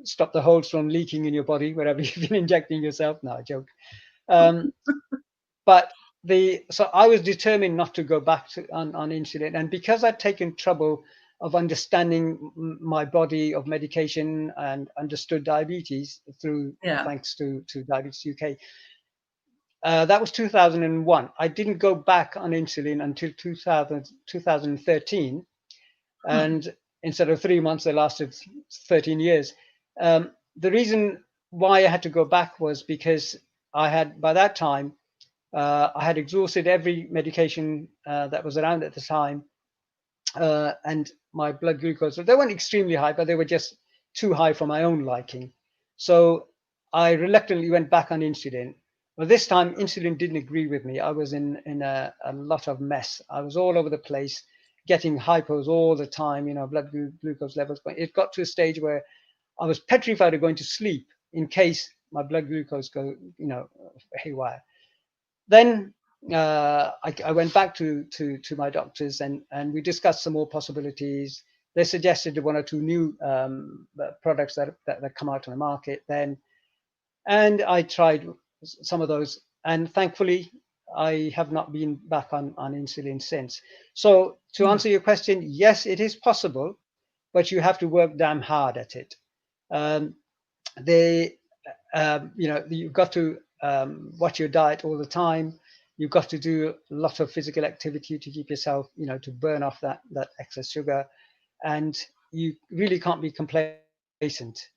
stop the holes from leaking in your body wherever you've been injecting yourself. No, joke. But so I was determined not to go back on insulin. And because I'd taken trouble of understanding my body of medication and understood diabetes thanks to Diabetes UK, that was 2001. I didn't go back on insulin until 2013. And instead of 3 months, they lasted 13 years. The reason why I had to go back was because by that time, I had exhausted every medication that was around at the time. And my blood glucose, they weren't extremely high, but they were just too high for my own liking. So I reluctantly went back on insulin. But this time, insulin didn't agree with me. I was in a lot of mess. I was all over the place, getting hypos all the time, blood glucose levels. But it got to a stage where I was petrified of going to sleep in case my blood glucose go, haywire. Then I went back to my doctors and we discussed some more possibilities. They suggested one or two new products that come out on the market then, and I tried some of those, and thankfully I have not been back on insulin since. So to answer your question, yes, it is possible, but you have to work damn hard at it. You've got to watch your diet all the time. You've got to do a lot of physical activity to keep yourself, to burn off that excess sugar, and you really can't be complacent.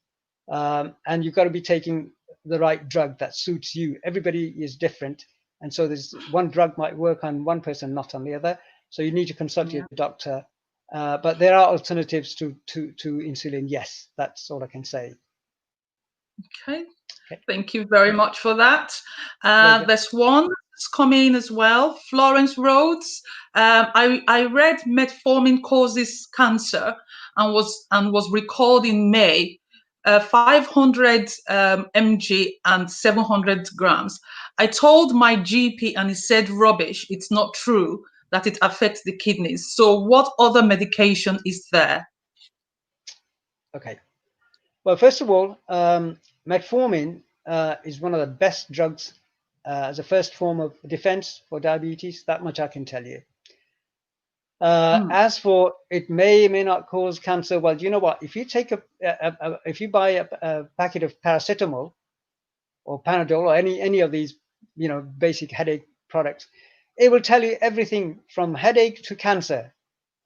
And you've got to be taking the right drug that suits you. Everybody is different, and so there's one drug might work on one person, not on the other. So you need to consult your doctor. But there are alternatives to insulin. Yes, that's all I can say. Okay. Thank you very much for that. There's one that's coming as well. Florence Rhodes. I read metformin causes cancer and was recalled in May. 500 mg and 700 grams. I told my GP and he said rubbish. It's not true that it affects the kidneys. So what other medication is there? Okay. Well, first of all, metformin is one of the best drugs as a first form of defense for diabetes. That much I can tell you. As for it may or may not cause cancer, well, you know what? If you take if you buy a packet of paracetamol or Panadol or any of these, basic headache products, it will tell you everything from headache to cancer.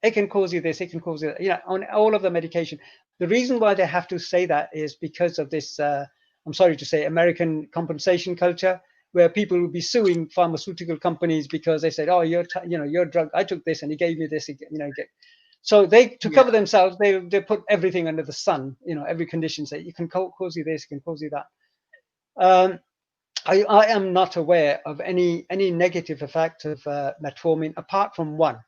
It can cause you this, it can cause you that, on all of the medication. The reason why they have to say that is because of this, I'm sorry to say, American compensation culture, where people will be suing pharmaceutical companies because they said, oh, your drug, I took this and he gave me this, So to cover themselves, they put everything under the sun, every condition, say, it can cause you this, it can cause you that. I am not aware of any negative effect of metformin apart from one.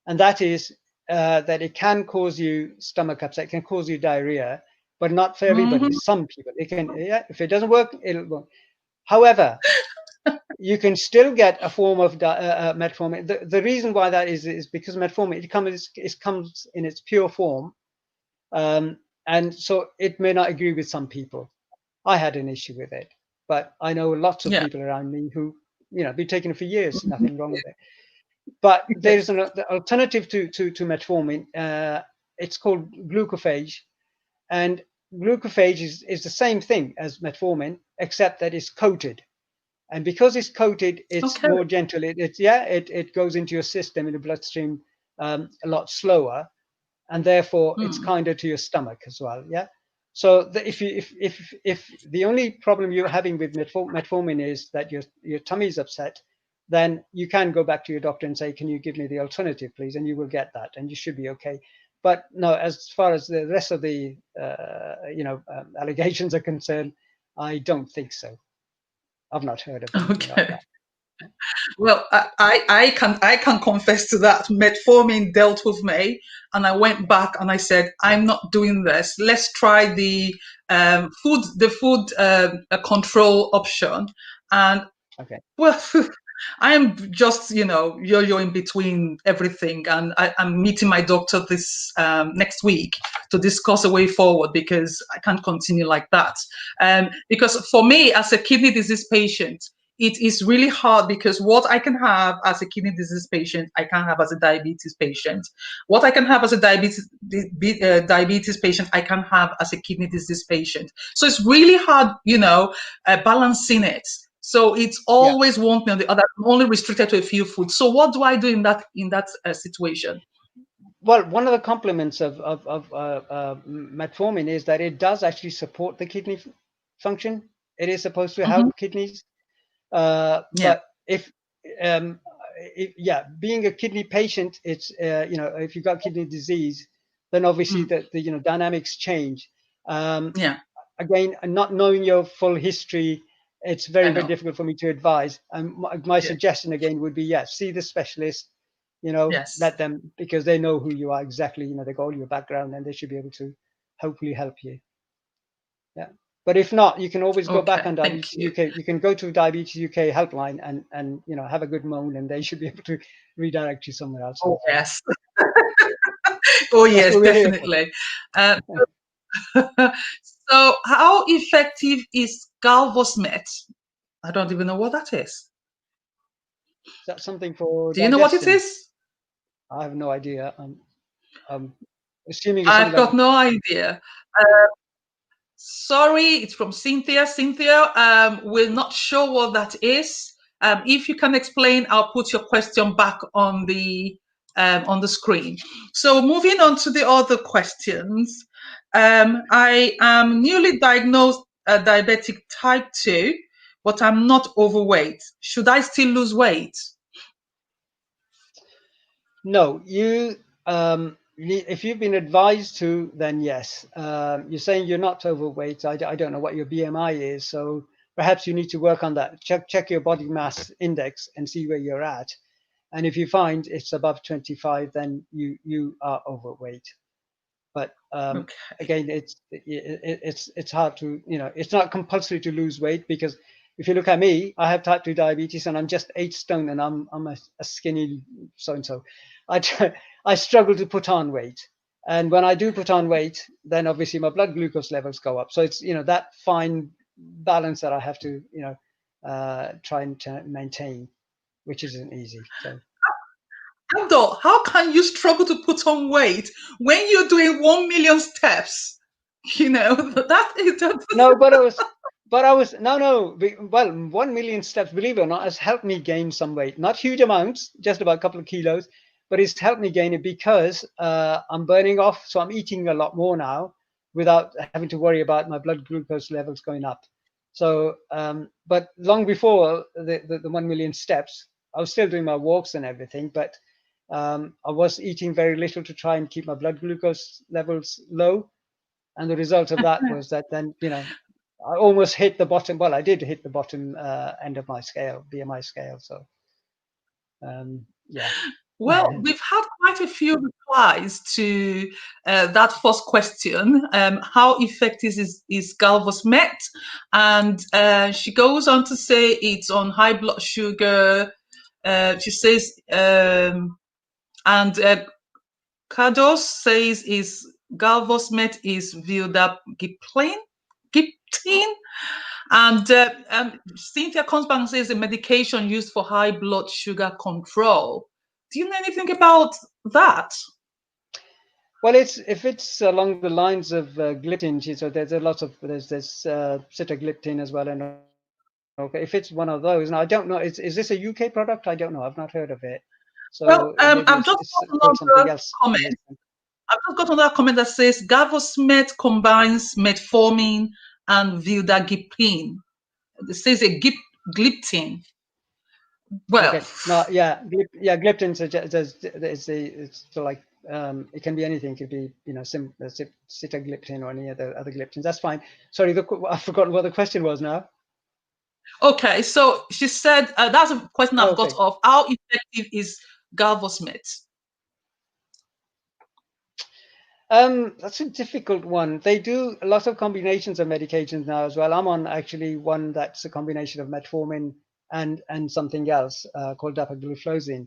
And that is that it can cause you stomach upset, it can cause you diarrhea, but not for everybody. Some people, it can, if it doesn't work, it'll work. However, you can still get a form of metformin. The reason why that is because metformin, it comes in its pure form. And so it may not agree with some people. I had an issue with it, but I know lots of people around me who, been taking it for years, nothing wrong with it. But there's an alternative to metformin. It's called glucophage, and glucophage is the same thing as metformin, except that it's coated. And because it's coated, it's more gentle. It goes into your system in the bloodstream a lot slower, and therefore it's kinder to your stomach as well. Yeah. So if the only problem you're having with metformin is that your tummy is upset, then you can go back to your doctor and say, can you give me the alternative, please? And you will get that, and you should be okay. But no, as far as the rest of the allegations are concerned, I don't think so. I've not heard of anything like that. Well, I can confess to that. Metformin dealt with me, and I went back and I said, I'm not doing this. Let's try the food control option. And well, I am just yo-yoing between everything, and I'm meeting my doctor this next week to discuss a way forward, because I can't continue like that. Because for me, as a kidney disease patient, it is really hard, because what I can have as a kidney disease patient, I can't have as a diabetes patient. What I can have as a diabetes patient, I can have as a kidney disease patient. So it's really hard, balancing it. So it's always one thing or the other. I'm only restricted to a few foods. So what do I do in that situation? Well, one of the compliments of metformin is that it does actually support the kidney function. It is supposed to help kidneys. But being a kidney patient, it's if you've got kidney disease, then obviously the dynamics change. Yeah. Again, not knowing your full history, it's very difficult for me to advise. And my suggestion again would be, yes, see the specialist. Yes. Let them, because they know who you are exactly. They got all your background, and they should be able to hopefully help you. Yeah. But if not, you can always go back on Diabetes UK. You can go to Diabetes UK helpline and have a good moan, and they should be able to redirect you somewhere else. Oh yes. Oh yes, definitely. So, how effective is Galvosmet? I don't even know what that is. Is that something for? Do you know what it is? I have no idea. I'm assuming it's I've got like... no idea. Sorry, it's from Cynthia. Cynthia, we're not sure what that is. If you can explain, I'll put your question back on the screen. So moving on to the other questions. I am newly diagnosed diabetic type 2, but I'm not overweight. Should I still lose weight? No, you. If you've been advised to, then yes. You're saying you're not overweight. I don't know what your BMI is, so perhaps you need to work on that. Check your body mass index and see where you're at. And if you find it's above 25, then you are overweight. But again, it's hard to, it's not compulsory to lose weight, because if you look at me, I have type 2 diabetes and I'm just 8 stone and I'm a skinny so-and-so. I struggle to put on weight. And when I do put on weight, then obviously my blood glucose levels go up. So it's, that fine balance that I have to, try and maintain, which isn't easy. So. Abdul, how can you struggle to put on weight when you're doing 1 million steps? That is no, but I was no. Well, 1 million steps, believe it or not, has helped me gain some weight. Not huge amounts, just about a couple of kilos, but it's helped me gain it because I'm burning off. So I'm eating a lot more now without having to worry about my blood glucose levels going up. So, but long before the 1 million steps, I was still doing my walks and everything, but I was eating very little to try and keep my blood glucose levels low. And the result of that was that then, I almost hit the bottom. Well, I did hit the bottom end of my scale, BMI scale. So, yeah. Well, we've had quite a few replies to that first question. How effective is Galvosmet? And she goes on to say it's on high blood sugar. She says, and Kados says is Galvosmet is Vildagliptin. And Cynthia comes back and says a medication used for high blood sugar control. Do you know anything about that? Well, if it's along the lines of gliptin, so there's sitagliptin as well, and okay, if it's one of those, now I don't know. Is this a UK product? I don't know. I've not heard of it. So well, I've just got something else. Comment. I've just got another comment that says Galvosmet combines metformin and vildagliptin. It says a gliptin. Well, okay. No, gliptin it's like it can be anything. It could be sitagliptin or any other gliptins. That's fine. Sorry, I've forgotten what the question was now. Okay, so she said that's a question I've got of how effective is Galvosmet? That's a difficult one. They do a lot of combinations of medications now as well. I'm on actually one that's a combination of metformin and something else called dapagliflozin.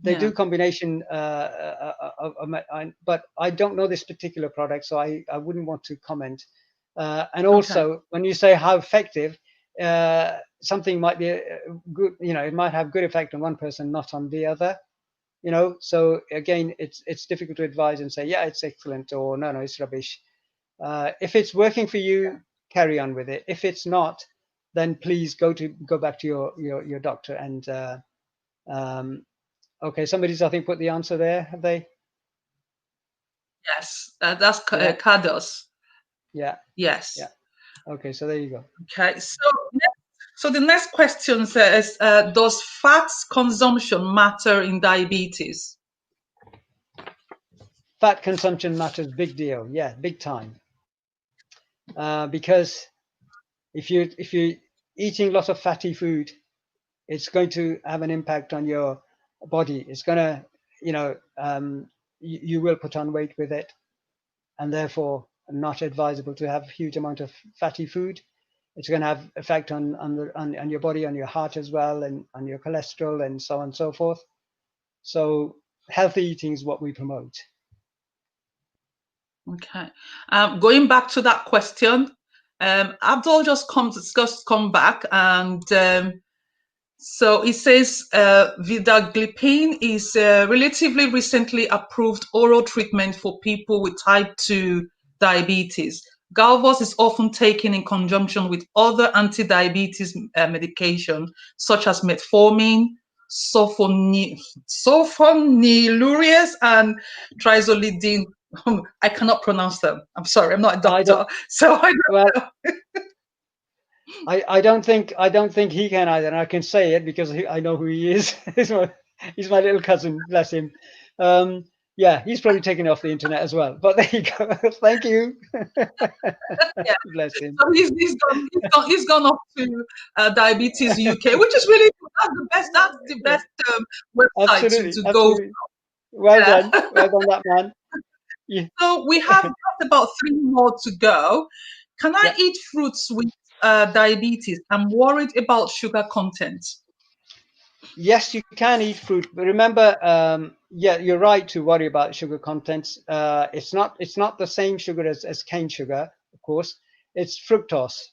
They do combination, but I don't know this particular product, so I wouldn't want to comment. And also, when you say how effective, something might be good, it might have good effect on one person, not on the other. So again, it's difficult to advise and say, yeah, it's excellent, or no, it's rubbish. If it's working for you, carry on with it. If it's not, then please go back to your doctor. And okay, somebody's I think put the answer there. Have they? Yes, that's Kados. Yeah. Yes. Yeah. Okay, so there you go. Okay, so the next question says, does fat consumption matter in diabetes? fat consumption matters, big deal. Yeah, big time. Because if you're eating lots of fatty food, it's going to have an impact on your body. It's going to, you will put on weight with it, and therefore not advisable to have a huge amount of fatty food. It's going to have effect on your body, on your heart as well, and on your cholesterol, and so on and so forth. So healthy eating is what we promote. Okay. Going back to that question, Abdul just come back, and so it says vidaglipine is a relatively recently approved oral treatment for people with type 2 diabetes. Galvus is often taken in conjunction with other anti-diabetes medication such as metformin, sulfonylureas, and trizolidine. I cannot pronounce them. I'm sorry, I'm not a doctor, so I don't know. I don't think he can either, and I can say it because I know who he is. He's my little cousin, bless him. Yeah, he's probably taken it off the internet as well. But there you go. Thank you. Yeah. Bless him. So he's gone up to Diabetes UK, which is really that's the best website Absolutely, to absolutely. go. Well done, that man. Yeah. So we have just about 3 more to go. Can I eat fruits with diabetes? I'm worried about sugar content. Yes, you can eat fruit, but remember, yeah, you're right to worry about sugar contents. It's not the same sugar as cane sugar, of course. It's fructose,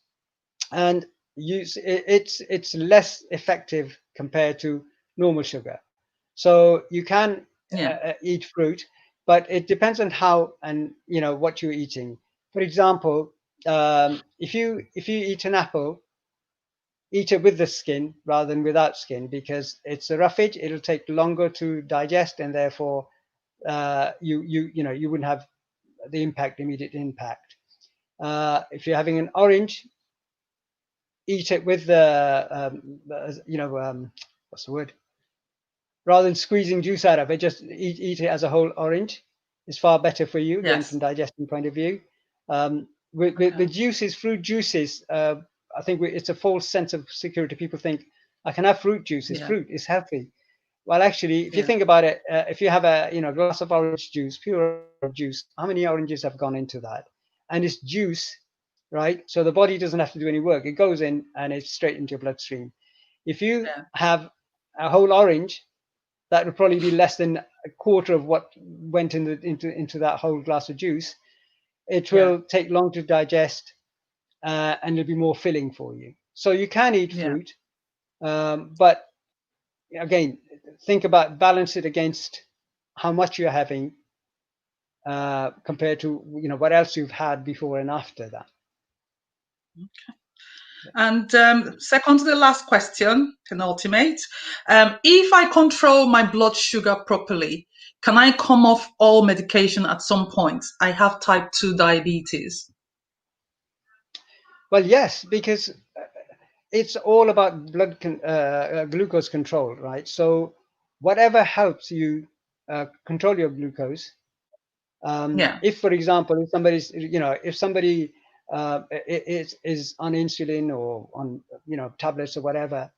and it's less effective compared to normal sugar. So you can eat fruit, but it depends on how and what you're eating. For example, if you eat an apple, eat it with the skin rather than without skin, because it's a roughage. It'll take longer to digest, and therefore you wouldn't have the immediate impact. If you're having an orange, eat it with the what's the word? Rather than squeezing juice out of it, just eat it as a whole orange. It's far better for you, again, from digestion point of view. With the juices, fruit juices, I think it's a false sense of security. People think I can have fruit juices. Fruit is healthy. Well, actually, if you think about it, if you have a glass of orange juice, pure juice, how many oranges have gone into that? And it's juice, right? So the body doesn't have to do any work. It goes in and it's straight into your bloodstream. If you have a whole orange, that would probably be less than a quarter of what went into that whole glass of juice. It will take long to digest, and it'll be more filling for you. So you can eat fruit, but again, think about, balance it against how much you're having compared to what else you've had before and after that. Okay. And second to the last question, penultimate. If I control my blood sugar properly, can I come off all medication at some point? I have type 2 diabetes. Well, yes, because it's all about blood glucose control, right? So whatever helps you control your glucose. If, for example, if somebody's, if somebody is on insulin or on tablets or whatever,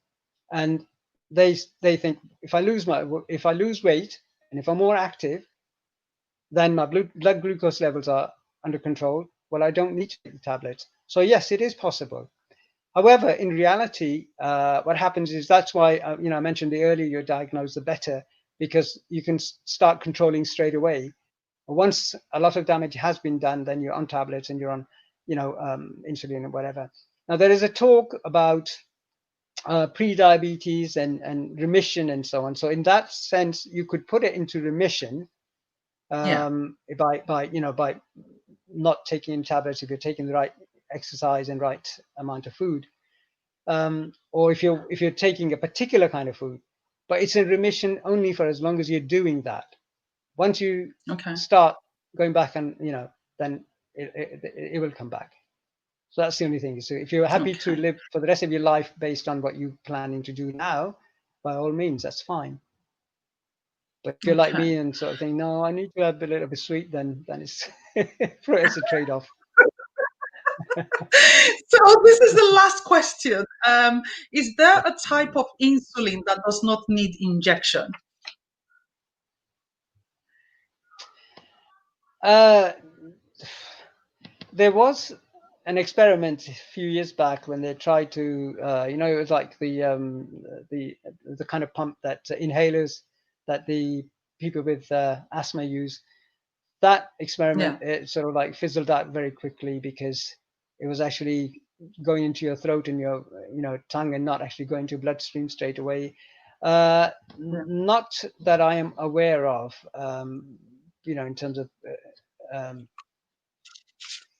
and they think, if I lose weight and if I'm more active, then my blood glucose levels are under control. Well, I don't need to take the tablets. So yes, it is possible. However, in reality, what happens is, that's why I mentioned the earlier you're diagnosed, the better, because you can start controlling straight away. Once a lot of damage has been done, then you're on tablets and you're on insulin or whatever. Now, there is a talk about pre-diabetes and remission and so on. So in that sense, you could put it into remission by not taking tablets, if you're taking the right exercise and right amount of food, or if you're taking a particular kind of food. But it's in remission only for as long as you're doing that. Once you start going back, and then it will come back. So that's the only thing. So if you're happy to live for the rest of your life based on what you're planning to do now, by all means, that's fine. But if you're like me and sort of think, no, I need to have a little bit sweet, then it's it's a trade-off. So this is the last question. Is there a type of insulin that does not need injection? There was an experiment a few years back when they tried to, it was like the kind of pump that inhalers that the people with asthma use. That experiment, it sort of like fizzled out very quickly because it was actually going into your throat and your tongue and not actually going to your bloodstream straight away. Not that I am aware of, in terms of.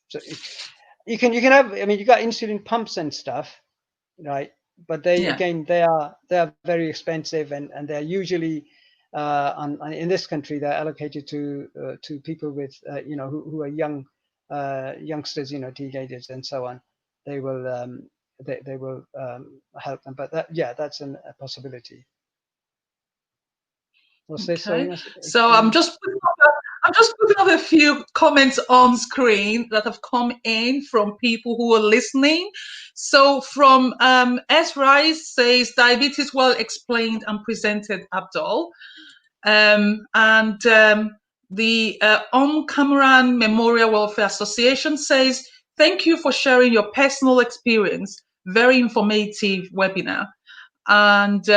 So you can have, I mean, you got insulin pumps and stuff, right? But they again, they are very expensive, and they're usually in this country they're allocated to people with who are young youngsters, teenagers and so on. They will they will help them. But that's a possibility. What's this? Sorry, so I'm just putting up a few comments on screen that have come in from people who are listening. So from S. Rice says, diabetes well explained and presented, Abdul. The Cameron Memorial Welfare Association says, thank you for sharing your personal experience. Very informative webinar. And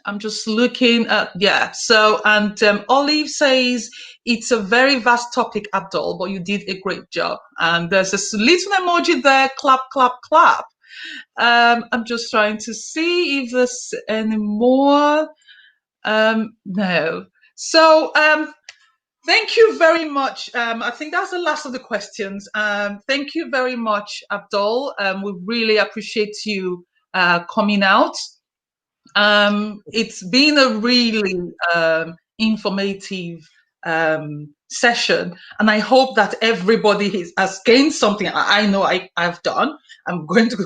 I'm just looking at, so, and Olive says, it's a very vast topic, Abdul, but you did a great job. And there's this little emoji there, clap, clap, clap. I'm just trying to see if there's any more. No. So, thank you very much. I think that's the last of the questions. Thank you very much, Abdul. We really appreciate you coming out. It's been a really informative session, and I hope that everybody has gained something. I know I've done. I'm going to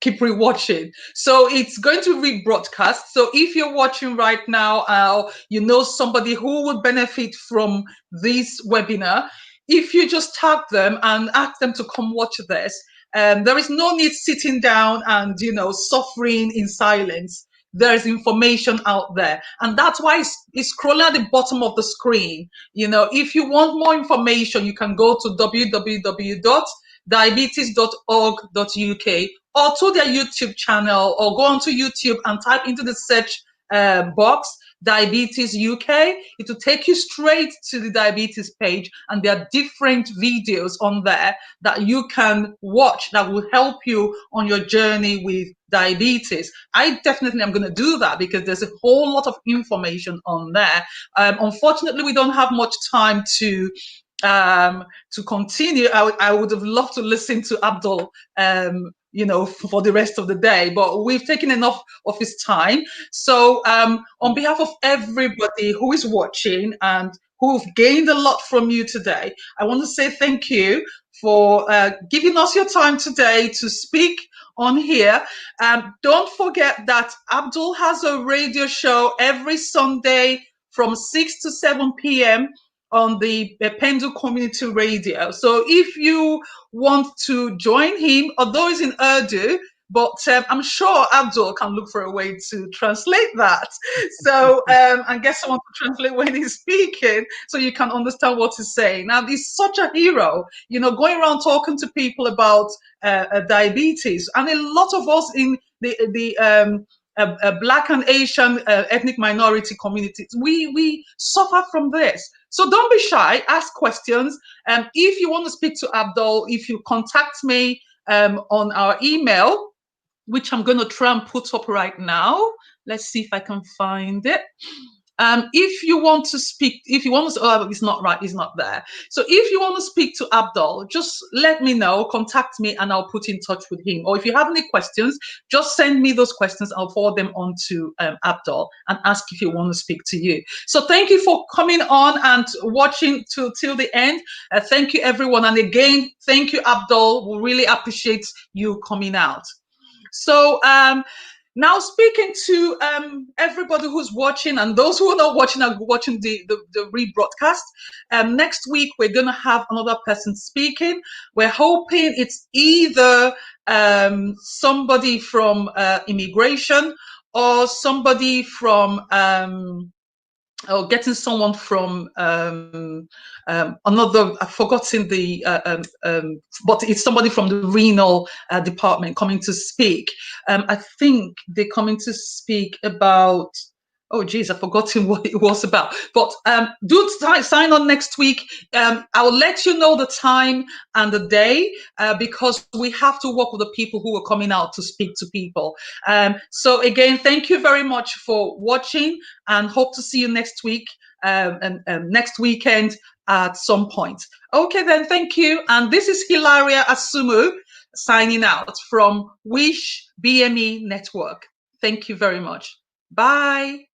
keep rewatching. So it's going to rebroadcast. So if you're watching right now, you know somebody who would benefit from this webinar, if you just tag them and ask them to come watch this, there is no need sitting down and suffering in silence. There's information out there, and that's why it's scrolling at the bottom of the screen. If you want more information, you can go to www.diabetes.org.uk or to their YouTube channel, or go onto YouTube and type into the search box Diabetes UK. It will take you straight to the diabetes page, and there are different videos on there that you can watch that will help you on your journey with diabetes. I definitely am going to do that because there's a whole lot of information on there. Unfortunately, we don't have much time to continue. I would have loved to listen to Abdul for the rest of the day, but we've taken enough of his time. So on behalf of everybody who is watching and who've gained a lot from you today, I want to say thank you for giving us your time today to speak on here. Don't forget that Abdul has a radio show every Sunday from 6 to 7 p.m. on the Pendle Community Radio. So if you want to join him, although it's in Urdu, but I'm sure Abdul can look for a way to translate that. So and get someone to translate when he's speaking so you can understand what he's saying. Now, he's such a hero, going around talking to people about diabetes. And a lot of us in the Black and Asian ethnic minority communities, we suffer from this. So don't be shy, ask questions. If you want to speak to Abdul, if you contact me on our email, which I'm going to try and put up right now. Let's see if I can find it. If you want to speak, it's not right, it's not there. So if you want to speak to Abdul, just let me know, contact me, and I'll put in touch with him. Or if you have any questions, just send me those questions. I'll forward them on to Abdul and ask if he wants to speak to you. So thank you for coming on and watching till the end. Thank you, everyone. And again, thank you, Abdul. We really appreciate you coming out. So Now, speaking to everybody who's watching and those who are not watching are watching the rebroadcast. Next week, we're going to have another person speaking. We're hoping it's either somebody from immigration or somebody from or getting someone from another, I've forgotten the, but it's somebody from the renal department coming to speak. I think they're coming to speak about, oh geez, I've forgotten what it was about. But do sign on next week. I'll let you know the time and the day because we have to work with the people who are coming out to speak to people. So again, thank you very much for watching and hope to see you next week and next weekend at some point. Okay then, thank you. And this is Hilaria Asumu signing out from Wish BME Network. Thank you very much. Bye.